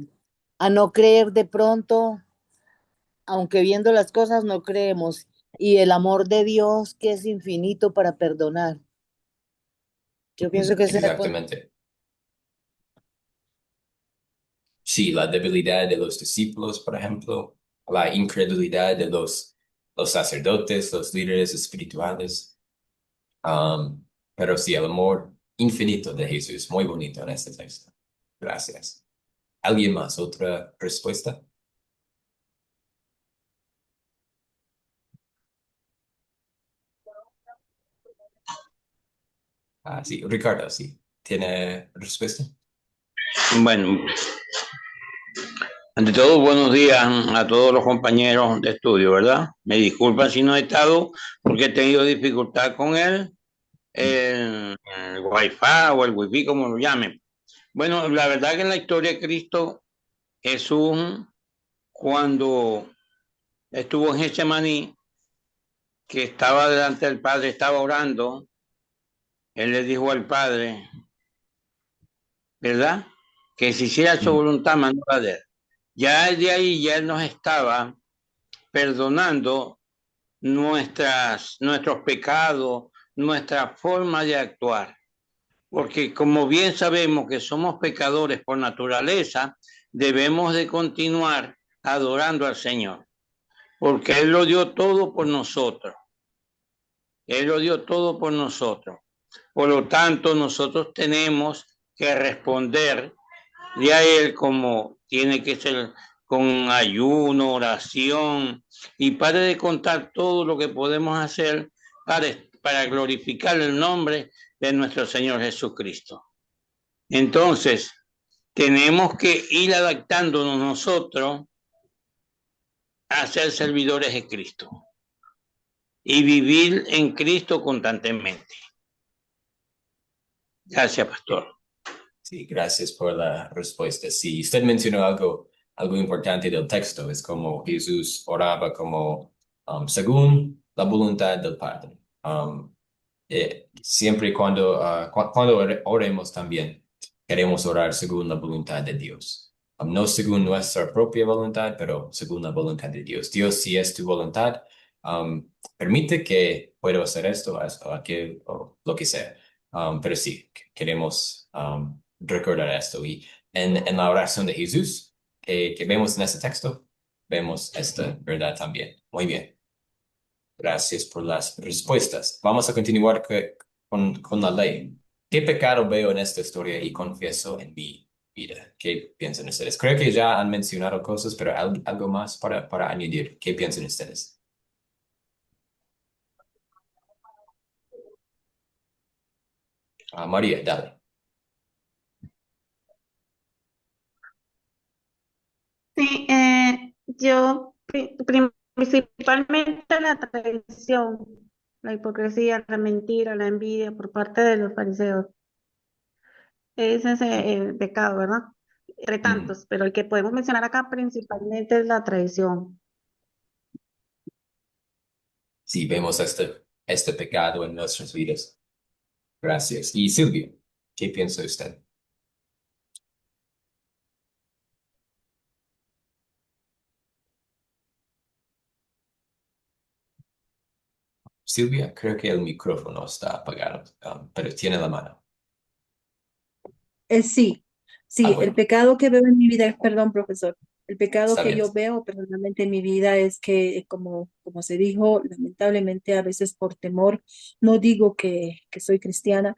no creer de pronto, aunque viendo las cosas no creemos, y el amor de Dios que es infinito para perdonar. Yo pienso que ese es el punto. Exactamente. Sí, la debilidad de los discípulos, por ejemplo, la incredulidad de los sacerdotes, los líderes espirituales. Pero sí, el amor infinito de Jesús, muy bonito en este texto. Gracias. ¿Alguien más? ¿Otra respuesta? Sí, Ricardo, sí. ¿Tiene respuesta? Bueno, ante todo, buenos días a todos los compañeros de estudio, ¿verdad? Me disculpan si no he estado porque he tenido dificultad con el Wi-Fi o el Wi-Fi, como lo llamen. Bueno, la verdad que en la historia de Cristo, Jesús, cuando estuvo en Getsemaní, que estaba delante del Padre, estaba orando, Él le dijo al Padre, ¿verdad? Que se hiciera su voluntad, más no la de Él. Ya de ahí ya Él nos estaba perdonando nuestros pecados, nuestra forma de actuar. Porque como bien sabemos que somos pecadores por naturaleza, debemos de continuar adorando al Señor. Porque Él lo dio todo por nosotros. Él lo dio todo por nosotros. Por lo tanto, nosotros tenemos que responder a Él como tiene que ser con ayuno, oración, y pare de contar todo lo que podemos hacer para glorificar el nombre de nuestro Señor Jesucristo. Entonces, tenemos que ir adaptándonos nosotros a ser servidores de Cristo y vivir en Cristo constantemente. Gracias, pastor. Sí, gracias por la respuesta. Sí, usted mencionó algo importante del texto, es como Jesús oraba como según la voluntad del Padre. Siempre cuando oremos también, queremos orar según la voluntad de Dios. No según nuestra propia voluntad, pero según la voluntad de Dios. Dios, si es tu voluntad, permite que pueda hacer esto, aquello, o lo que sea. Pero sí, queremos recordar esto. Y en la oración de Jesús que vemos en este texto, vemos esta verdad también. Muy bien. Gracias por las respuestas. Vamos a continuar con la ley. ¿Qué pecado veo en esta historia y confieso en mi vida? ¿Qué piensan ustedes? Creo que ya han mencionado cosas, pero algo más para añadir. ¿Qué piensan ustedes? María, dale. Sí, yo principalmente la traición, la hipocresía, la mentira, la envidia por parte de los fariseos. Ese es el pecado, ¿verdad? Entre tantos, pero el que podemos mencionar acá principalmente es la traición. Sí, vemos este pecado en nuestras vidas. Gracias. Y Silvia, ¿qué piensa usted? Silvia, creo que el micrófono está apagado, pero tiene la mano. Sí, sí, el Bueno, pecado que veo en mi vida, perdón, profesor, el pecado está que bien. yo veo personalmente en mi vida es que, como se dijo, lamentablemente a veces por temor, no digo que soy cristiana,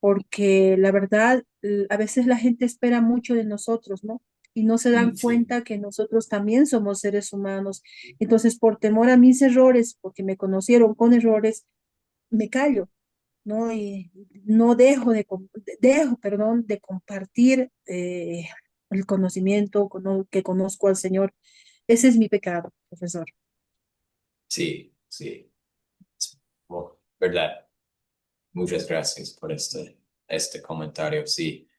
porque la verdad, a veces la gente espera mucho de nosotros, ¿no? Y no se dan Sí, cuenta que nosotros también somos seres humanos. Entonces, por temor a mis errores, porque me conocieron con errores, me callo, ¿no? Y no perdón, de compartir el conocimiento que conozco al Señor. Ese es mi pecado, profesor. sí, sí. ¿Verdad? Muchas gracias por este comentario, sí.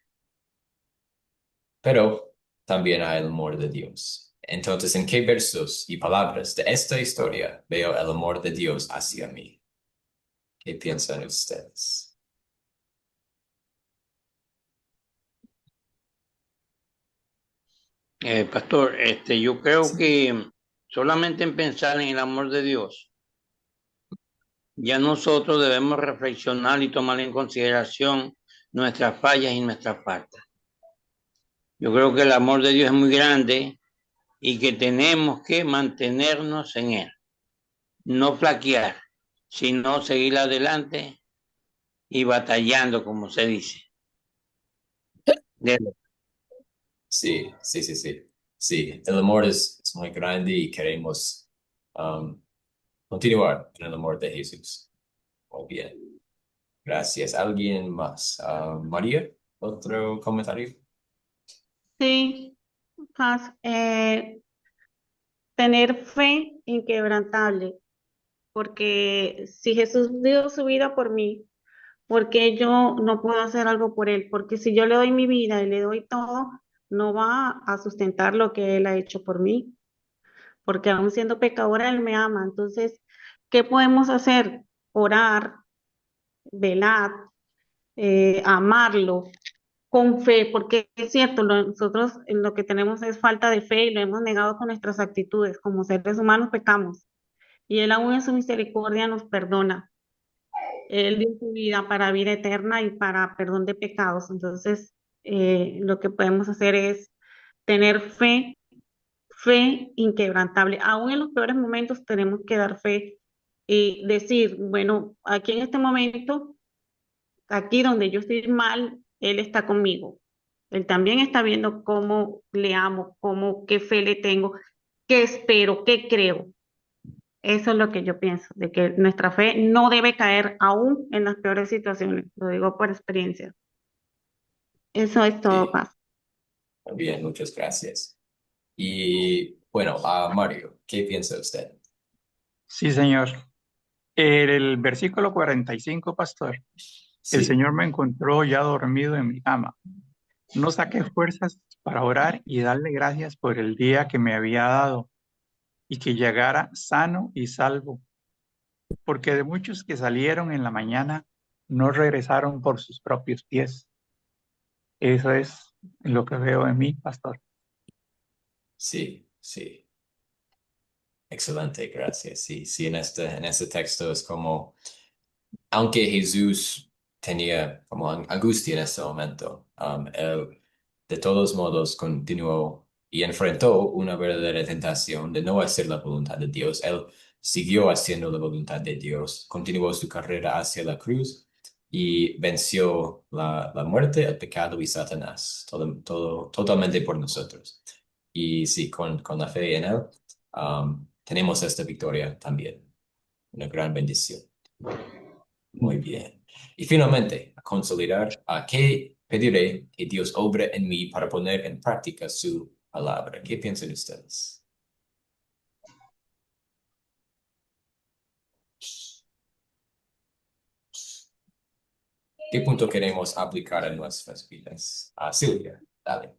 Pero también hay el amor de Dios. Entonces, ¿en qué versos y palabras de esta historia veo el amor de Dios hacia mí? ¿Qué piensan ustedes? Pastor, yo creo que solamente en pensar en el amor de Dios, ya nosotros debemos reflexionar y tomar en consideración nuestras fallas y nuestras faltas. Yo creo que el amor de Dios es muy grande y que tenemos que mantenernos en él, no flaquear, sino seguir adelante y batallando, como se dice. De- Sí, sí, sí, sí. Sí, el amor es muy grande y queremos um, continuar en el amor de Jesús. Muy bien. Gracias. ¿Alguien más? María, ¿otro comentario? Sí, Paz, tener fe inquebrantable, porque si Jesús dio su vida por mí, ¿por qué yo no puedo hacer algo por él? Porque si yo le doy mi vida y le doy todo, no va a sustentar lo que él ha hecho por mí, porque aún siendo pecadora, él me ama. Entonces, ¿qué podemos hacer? Orar, velar, amarlo con fe, porque es cierto, nosotros en lo que tenemos es falta de fe y lo hemos negado con nuestras actitudes. Como seres humanos pecamos y él aún en su misericordia nos perdona. Él dio su vida para vida eterna y para perdón de pecados. Entonces, lo que podemos hacer es tener fe, fe inquebrantable. Aún en los peores momentos tenemos que dar fe y decir, bueno, aquí en este momento, aquí donde yo estoy mal, Él está conmigo. Él también está viendo cómo le amo, qué fe le tengo, qué espero, qué creo. Eso es lo que yo pienso, de que nuestra fe no debe caer aún en las peores situaciones. Lo digo por experiencia. Eso es todo, Sí, Paz. bien, muchas gracias. Y bueno, Mario, ¿qué piensa usted? Sí, señor. El versículo 45, pastor. El Sí, Señor me encontró ya dormido en mi cama. No saqué fuerzas para orar y darle gracias por el día que me había dado y que llegara sano y salvo, porque de muchos que salieron en la mañana no regresaron por sus propios pies. Eso es lo que veo en mí, pastor. sí, sí. Excelente, gracias. Sí, sí, en este texto es como, aunque Jesús tenía como angustia en ese momento, él de todos modos continuó y enfrentó una verdadera tentación de no hacer la voluntad de Dios. Él siguió haciendo la voluntad de Dios, continuó su carrera hacia la cruz y venció la muerte, el pecado y Satanás, totalmente por nosotros. Y sí, con la fe en él, tenemos esta victoria también, una gran bendición. Muy bien. Y finalmente, a consolidar, ¿a qué pediré que Dios obre en mí para poner en práctica su palabra? ¿Qué piensan ustedes? ¿Qué punto queremos aplicar en nuestras vidas? Silvia, dale.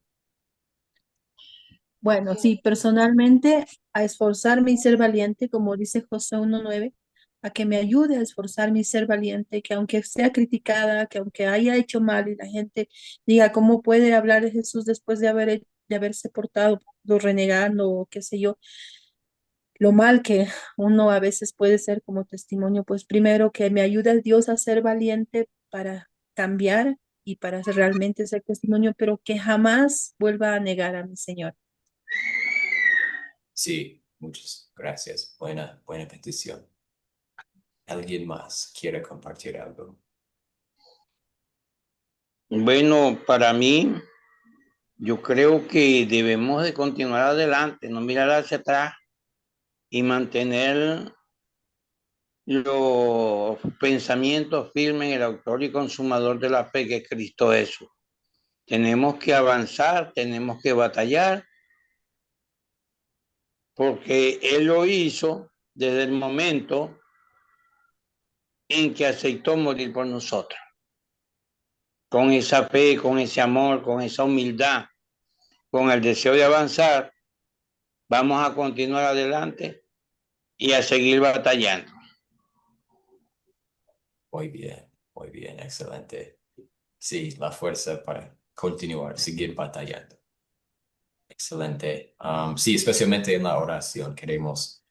Bueno, sí, personalmente a esforzarme y ser valiente, como dice Josué 1:9, a que me ayude a esforzarme y ser valiente, que aunque sea criticada, que aunque haya hecho mal y la gente diga cómo puede hablar de Jesús después de haberse portado renegando o qué sé yo, lo mal que uno a veces puede ser como testimonio, pues primero que me ayude a Dios a ser valiente para cambiar y para realmente ser testimonio, pero que jamás vuelva a negar a mi Señor. Sí, muchas gracias. Buena petición. ¿Alguien más quiere compartir algo? Bueno, para mí, yo creo que debemos de continuar adelante, no mirar hacia atrás y mantener los pensamientos firmes en el autor y consumador de la fe, que es Cristo Jesús. Tenemos que avanzar, tenemos que batallar, porque Él lo hizo desde el momento en que aceptó morir por nosotros. Con esa fe, con ese amor, con esa humildad, con el deseo de avanzar, vamos a continuar adelante y a seguir batallando. Muy bien, excelente. Sí, la fuerza para continuar, seguir batallando. Excelente. Sí, especialmente en la oración. Queremos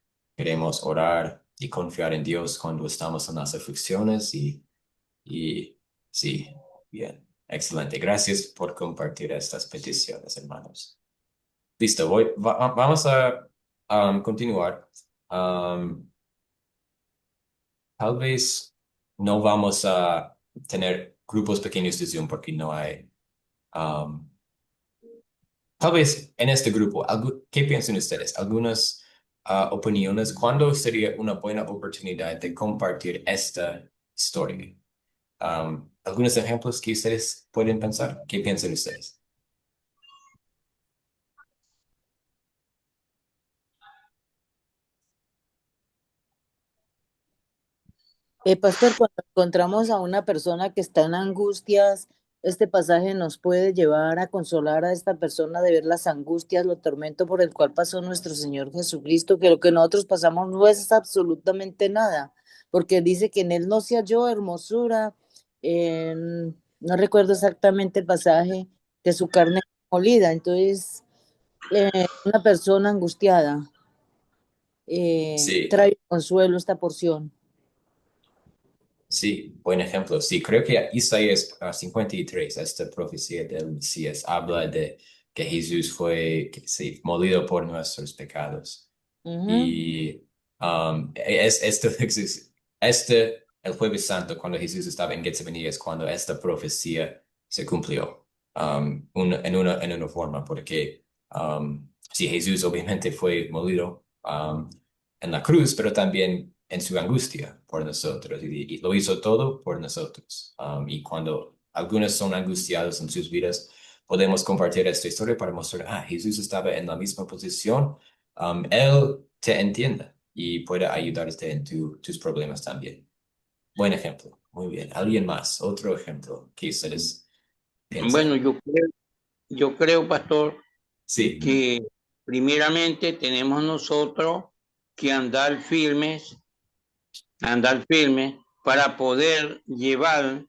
orar y confiar en Dios cuando estamos en las aflicciones y sí, bien. Excelente. Gracias por compartir estas peticiones, hermanos. Listo, vamos a continuar. Um, Tal vez no vamos a tener grupos pequeños de Zoom porque no hay. um, Tal vez en este grupo, ¿qué piensan ustedes? Algunas opiniones. ¿Cuándo sería una buena oportunidad de compartir esta historia? Algunos ejemplos que ustedes pueden pensar. ¿Qué piensan ustedes? Pastor, cuando encontramos a una persona que está en angustias, este pasaje nos puede llevar a consolar a esta persona de ver las angustias, los tormentos por el cual pasó nuestro Señor Jesucristo, que lo que nosotros pasamos no es absolutamente nada, porque dice que en Él no se halló hermosura, no recuerdo exactamente el pasaje, que su carne molida. Entonces, una persona angustiada Sí, trae consuelo esta porción. sí, buen ejemplo. Sí, creo que Isaías 53, esta profecía del Mesías, habla de que Jesús fue, sí, molido por nuestros pecados. Ujú. Y el Jueves Santo, cuando Jesús estaba en Getsemaní, es cuando esta profecía se cumplió. en una forma, porque sí, Jesús obviamente fue molido en la cruz, pero también en su angustia por nosotros, y lo hizo todo por nosotros. Y cuando algunos son angustiados en sus vidas, podemos compartir esta historia para mostrar, Jesús estaba en la misma posición, Él te entiende y puede ayudarte en tus problemas también. Buen ejemplo, muy bien. ¿Alguien más? Otro ejemplo que ustedes Bueno, piensan. yo creo, pastor, Sí. que primeramente tenemos nosotros que andar firmes para poder llevar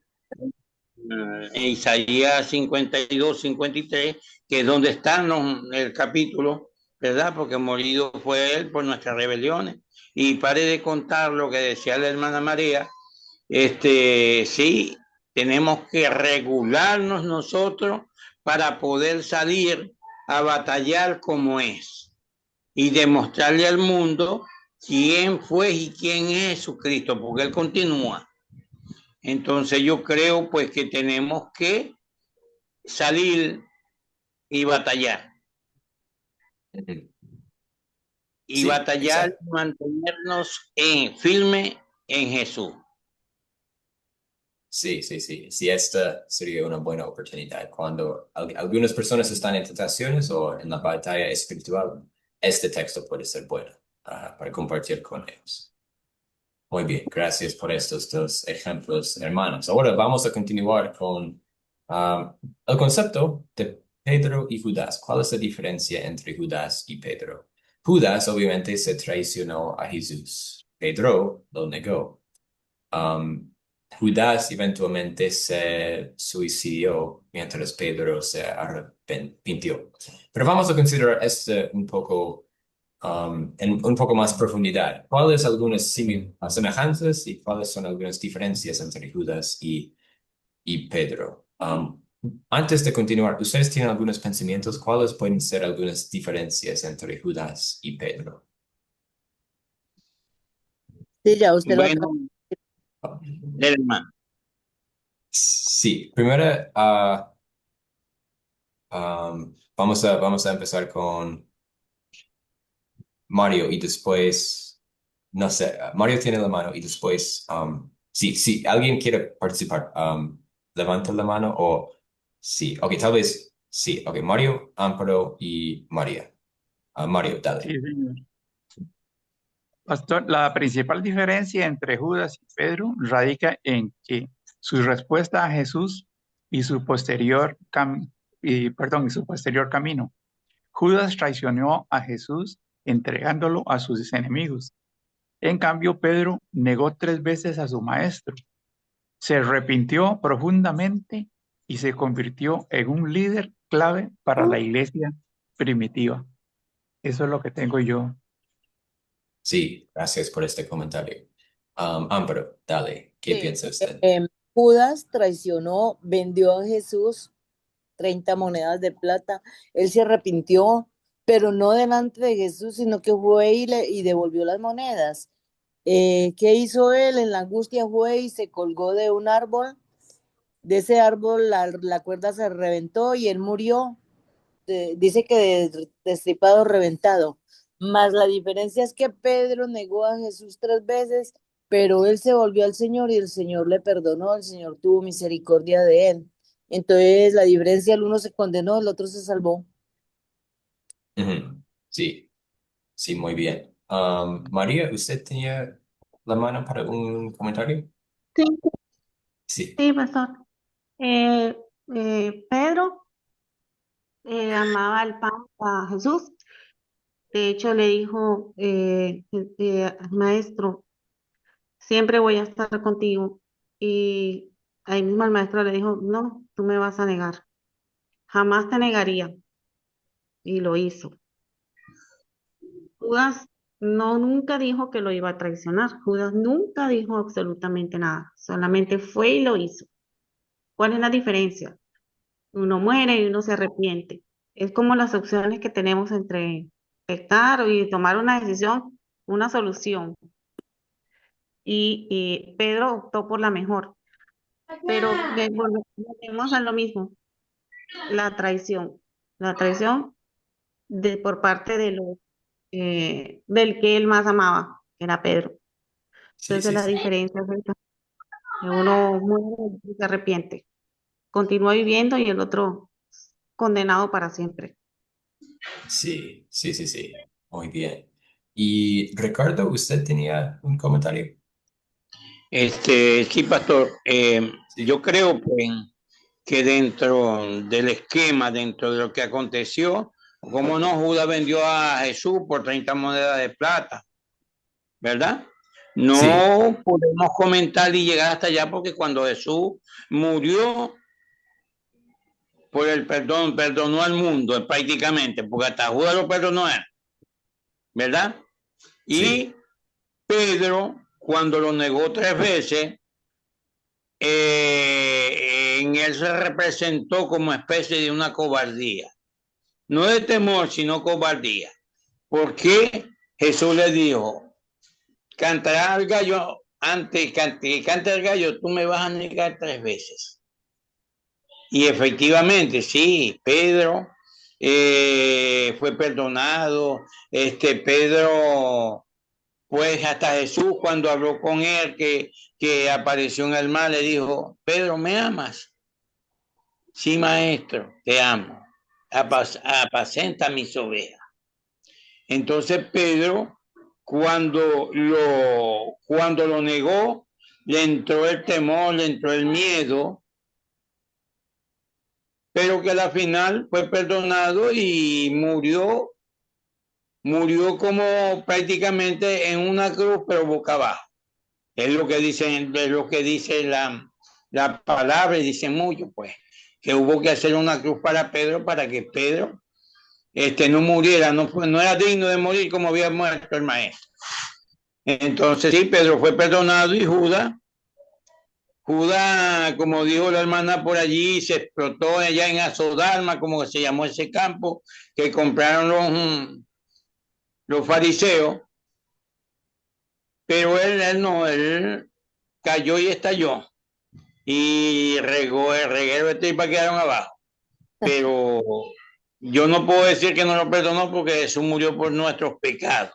en Isaías 52, 53, que es donde está el capítulo, ¿verdad? Porque morido fue él por nuestras rebeliones. Y pare de contar lo que decía la hermana María, sí, tenemos que regularnos nosotros para poder salir a batallar como es y demostrarle al mundo quién fue y quién es Jesucristo, porque Él continúa. Entonces yo creo pues que tenemos que salir y batallar. Ujú. Y Sí, batallar exacto. y mantenernos firme en Jesús. Sí, sí, sí. Sí, esta sería una buena oportunidad. Cuando algunas personas están en tentaciones o en la batalla espiritual, este texto puede ser bueno para compartir con ellos. Muy bien, gracias por estos dos ejemplos, hermanos. Ahora vamos a continuar con el concepto de Pedro y Judas. ¿Cuál es la diferencia entre Judas y Pedro? Judas obviamente se traicionó a Jesús. Pedro lo negó. Um, Judas eventualmente se suicidó mientras Pedro se arrepintió. Pero vamos a considerar este un poco, en un poco más profundidad. ¿Cuáles algunas semejanzas y cuáles son algunas diferencias entre Judas y Pedro? Antes de continuar, ¿ustedes tienen algunos pensamientos? ¿Cuáles pueden ser algunas diferencias entre Judas y Pedro? Sí, ya usted lo Bueno, acaba. hermano. Sí, primero, vamos a empezar con Mario y después, no sé, Mario tiene la mano y después, sí, sí, alguien quiere participar, levanta la mano o sí, ok, tal vez, sí, ok, Mario, Amparo y María. Mario, Sí, dale. señor. Pastor, la principal diferencia entre Judas y Pedro radica en que su respuesta a Jesús y su y su posterior camino. Judas traicionó a Jesús entregándolo a sus enemigos. En cambio, Pedro negó 3 veces a su maestro, se arrepintió profundamente y se convirtió en un líder clave para la iglesia primitiva. Eso es lo que tengo yo. Sí, gracias por este comentario. Amparo, dale, ¿qué Sí, piensa usted? Judas traicionó, vendió a Jesús 30 monedas de plata. Él se arrepintió, pero no delante de Jesús, sino que fue y devolvió las monedas. ¿Qué hizo él? En la angustia fue y se colgó de un árbol. De ese árbol la cuerda se reventó y él murió. Dice que destripado, reventado. Más la diferencia es que Pedro negó a Jesús 3 veces, pero él se volvió al Señor y el Señor le perdonó, el Señor tuvo misericordia de él. Entonces la diferencia, el uno se condenó, el otro se salvó. Ujú. Sí, sí, muy bien. María, ¿usted tenía la mano para un comentario? Sí, Sí. sí, pastor. Eh, Pedro amaba el pan a Jesús. De hecho, le dijo, maestro, siempre voy a estar contigo. Y ahí mismo el maestro le dijo, no, tú me vas a negar. Jamás te negaría. Y lo hizo. Judas no nunca dijo que lo iba a traicionar. Judas nunca dijo absolutamente nada. Solamente fue y lo hizo. ¿Cuál es la diferencia? Uno muere y uno se arrepiente. Es como las opciones que tenemos entre pecar y tomar una decisión, una solución. Y Pedro optó por la mejor. Pero volvemos a lo mismo. la traición por parte del que él más amaba, que era Pedro. Sí, Entonces sí, la sí. diferencia es esa, que uno muere y se arrepiente, continúa viviendo y el otro condenado para siempre. Sí, sí, sí, sí. Muy bien. Y Ricardo, ¿usted tenía un comentario? Sí, pastor, Sí. yo creo pues, que dentro del esquema, dentro de lo que aconteció, como no, Judas vendió a Jesús por 30 monedas de plata, ¿verdad? Sí, No podemos comentar y llegar hasta allá porque cuando Jesús murió por el perdón, perdonó al mundo prácticamente, porque hasta Judas lo perdonó a él, ¿verdad? sí, Y Pedro, cuando lo negó 3 veces, en él se representó como especie de una cobardía. No de temor, sino cobardía. Porque Jesús le dijo, cantará el gallo, antes que cante el gallo, tú me vas a negar 3 veces. Y efectivamente, sí, Pedro fue perdonado. Pedro, pues hasta Jesús cuando habló con él, que apareció en el mar, le dijo, Pedro, ¿me amas? Sí, maestro, te amo. Apacenta mis ovejas. Entonces Pedro, cuando lo negó, le entró el temor, le entró el miedo, pero que al final fue perdonado y murió como prácticamente en una cruz, pero boca abajo. Es lo que dice la palabra, y dice mucho, pues, que hubo que hacer una cruz para Pedro, para que Pedro no muriera, no era digno de morir como había muerto el maestro. Entonces, sí, Pedro fue perdonado y Judas, como dijo la hermana por allí, se explotó allá en Azodalma, como se llamó ese campo, que compraron los fariseos, pero él no, él cayó y estalló, y regó el reguero de tripa quedaron abajo. Pero yo no puedo decir que no lo perdonó porque Jesús murió por nuestros pecados,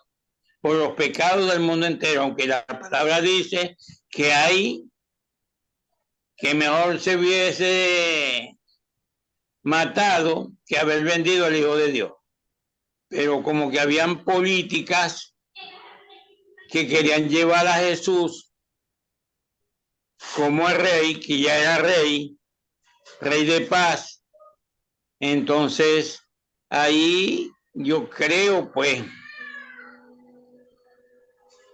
por los pecados del mundo entero, aunque la palabra dice que que mejor se hubiese matado que haber vendido al Hijo de Dios. Pero como que habían políticas que querían llevar a Jesús como el rey, que ya era rey de paz. Entonces, ahí yo creo, pues,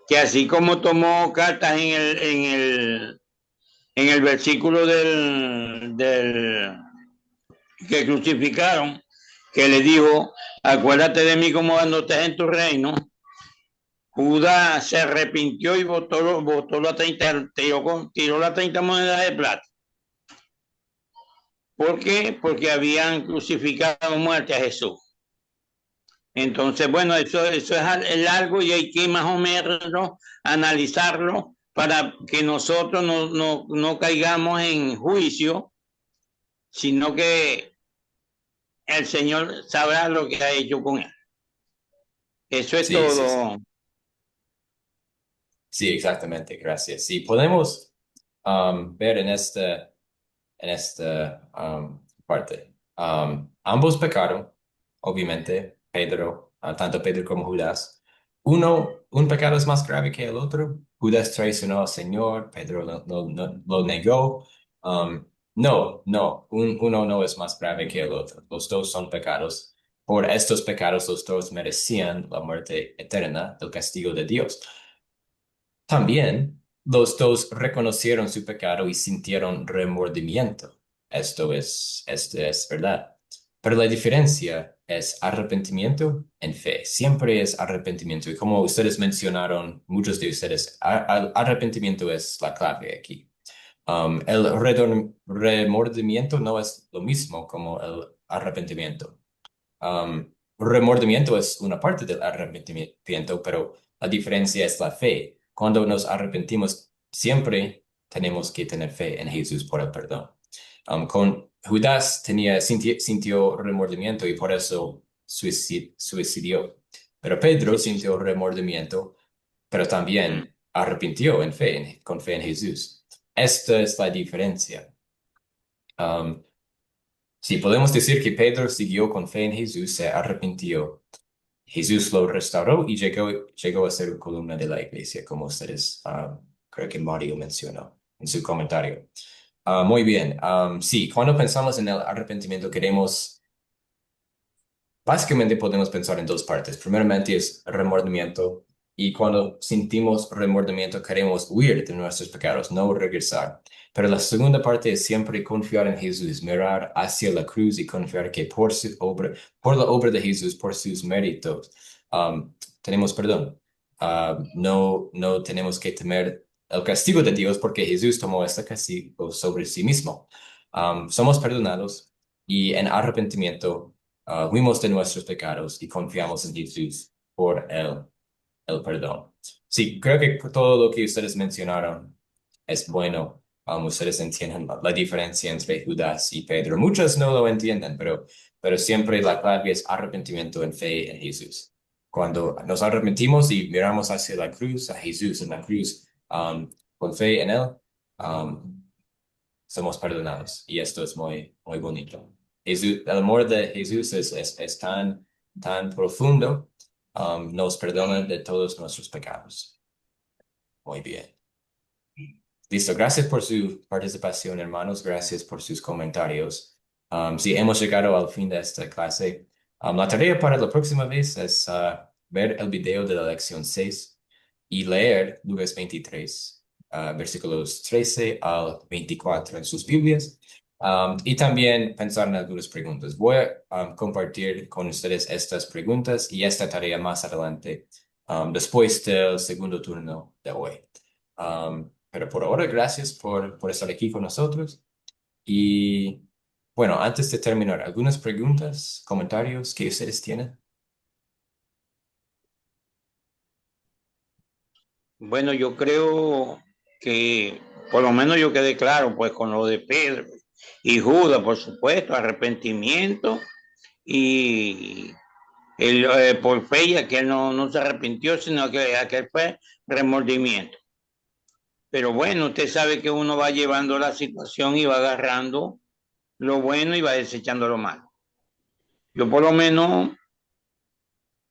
que así como tomó cartas en el versículo del que crucificaron, que le dijo, acuérdate de mí como cuando estés en tu reino. Judas se arrepintió y botó la 30, tiró las 30 monedas de plata. ¿Por qué? Porque habían crucificado muerte a Jesús. Entonces, bueno, eso es largo y hay que más o menos analizarlo para que nosotros no caigamos en juicio, sino que el Señor sabrá lo que ha hecho con él. Eso es sí, sí, sí. todo. Sí, exactamente, gracias. Sí, podemos ver en esta parte. Ambos pecaron, obviamente, Pedro, tanto Pedro como Judas. Un pecado es más grave que el otro. Judas traicionó al Señor, Pedro lo negó. Uno no es más grave que el otro. Los dos son pecados. Por estos pecados, los dos merecían la muerte eterna, el castigo de Dios. También los dos reconocieron su pecado y sintieron remordimiento. Esto es verdad. Pero la diferencia es arrepentimiento en fe. Siempre es arrepentimiento. Y como ustedes mencionaron, muchos de ustedes, arrepentimiento es la clave aquí. El remordimiento no es lo mismo como el arrepentimiento. Remordimiento es una parte del arrepentimiento, pero la diferencia es la fe. Cuando nos arrepentimos, siempre tenemos que tener fe en Jesús por el perdón. Con Judas sintió remordimiento y por eso suicidió. Pero Pedro sintió remordimiento, pero también arrepintió con fe en Jesús. Esta es la diferencia. Sí, podemos decir que Pedro siguió con fe en Jesús, se arrepintió. Jesús lo restauró y llegó a ser columna de la iglesia, como ustedes, creo que Mario mencionó en su comentario. Muy bien. Sí, cuando pensamos en el arrepentimiento, básicamente podemos pensar en dos partes. Primeramente es remordimiento, y cuando sentimos remordimiento queremos huir de nuestros pecados, no regresar. Pero la segunda parte es siempre confiar en Jesús, mirar hacia la cruz y confiar que por la obra de Jesús, por sus méritos, tenemos perdón. No tenemos que temer el castigo de Dios porque Jesús tomó este castigo sobre sí mismo. Somos perdonados y en arrepentimiento huimos de nuestros pecados y confiamos en Jesús por el perdón. Sí, creo que todo lo que ustedes mencionaron es bueno. Ustedes entienden la diferencia entre Judas y Pedro. Muchos no lo entienden, pero siempre la clave es arrepentimiento en fe en Jesús. Cuando nos arrepentimos y miramos hacia la cruz, a Jesús en la cruz, con fe en Él, somos perdonados. Y esto es muy, muy bonito. El amor de Jesús es tan profundo, nos perdona de todos nuestros pecados. Muy bien. Listo, gracias por su participación, hermanos. Gracias por sus comentarios. Sí, hemos llegado al fin de esta clase. La tarea para la próxima vez es ver el video de la lección 6 y leer Lucas 23, versículos 13 al 24 en sus Biblias. Y también pensar en algunas preguntas. Voy a compartir con ustedes estas preguntas y esta tarea más adelante, después del segundo turno de hoy. Pero por ahora, gracias por estar aquí con nosotros. Y bueno, antes de terminar, ¿algunas preguntas, comentarios que ustedes tienen? Bueno, yo creo que por lo menos yo quedé claro, pues con lo de Pedro y Judas, por supuesto, arrepentimiento y por fe, ya que él no se arrepintió, sino que aquel fue remordimiento. Pero bueno, usted sabe que uno va llevando la situación y va agarrando lo bueno y va desechando lo malo. Yo por lo menos,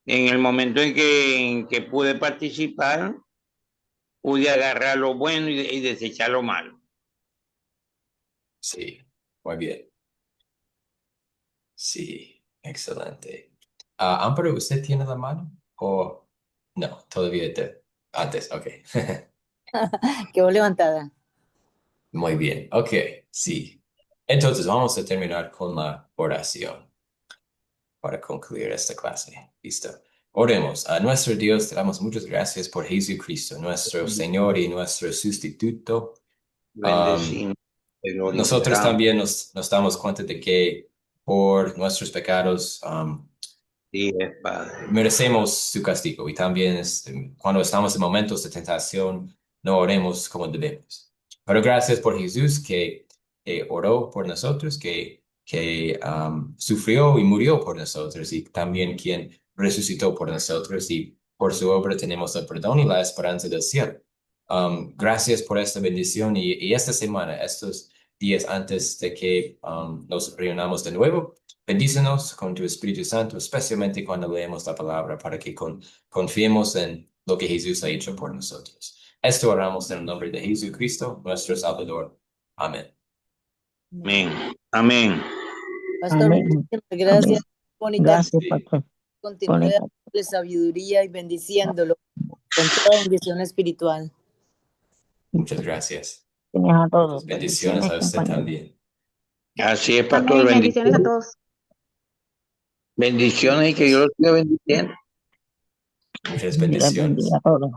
en el momento en que pude participar, pude agarrar lo bueno y desechar lo malo. Sí, muy bien. Sí, excelente. Amparo, ¿usted tiene la mano? ¿O no? Todavía antes, ok. Quedó levantada. Muy bien, ok, sí. Entonces vamos a terminar con la oración para concluir esta clase. Listo. Oremos. A nuestro Dios, te damos muchas gracias por Jesucristo, nuestro Señor y nuestro sustituto. Bendecimos. Nosotros también nos damos cuenta de que por nuestros pecados Sí, Padre. merecemos su castigo, y también cuando estamos en momentos de tentación no oremos como debemos. Pero gracias por Jesús que oró por nosotros, que sufrió y murió por nosotros, y también quien resucitó por nosotros, y por su obra tenemos el perdón y la esperanza del cielo. Gracias por esta bendición, y esta semana, estos días antes de que nos reunamos de nuevo, bendícenos con tu Espíritu Santo, especialmente cuando leemos la palabra, para que confiemos en lo que Jesús ha hecho por nosotros. Esto oramos en el nombre de Jesucristo, nuestro Salvador. Amén. Amén. Amén. Pastor, Amén. muchísimas gracias. Amén. Bonita. Gracias, Sí. pastor. Continúe Bonita. dándole sabiduría y bendiciéndolo con toda bendición espiritual. Muchas gracias. Bendiciones a todos. Muchas bendiciones a usted compañeros. también. Así es, pastor. Amén. Bendiciones a todos. Bendiciones y que Dios los siga bendiciendo. Muchas Dios bendiciones. bendiga a todos.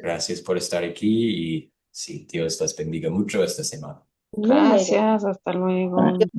Gracias por estar aquí, y sí, Dios les bendiga mucho esta semana. Gracias. Hasta luego. Gracias.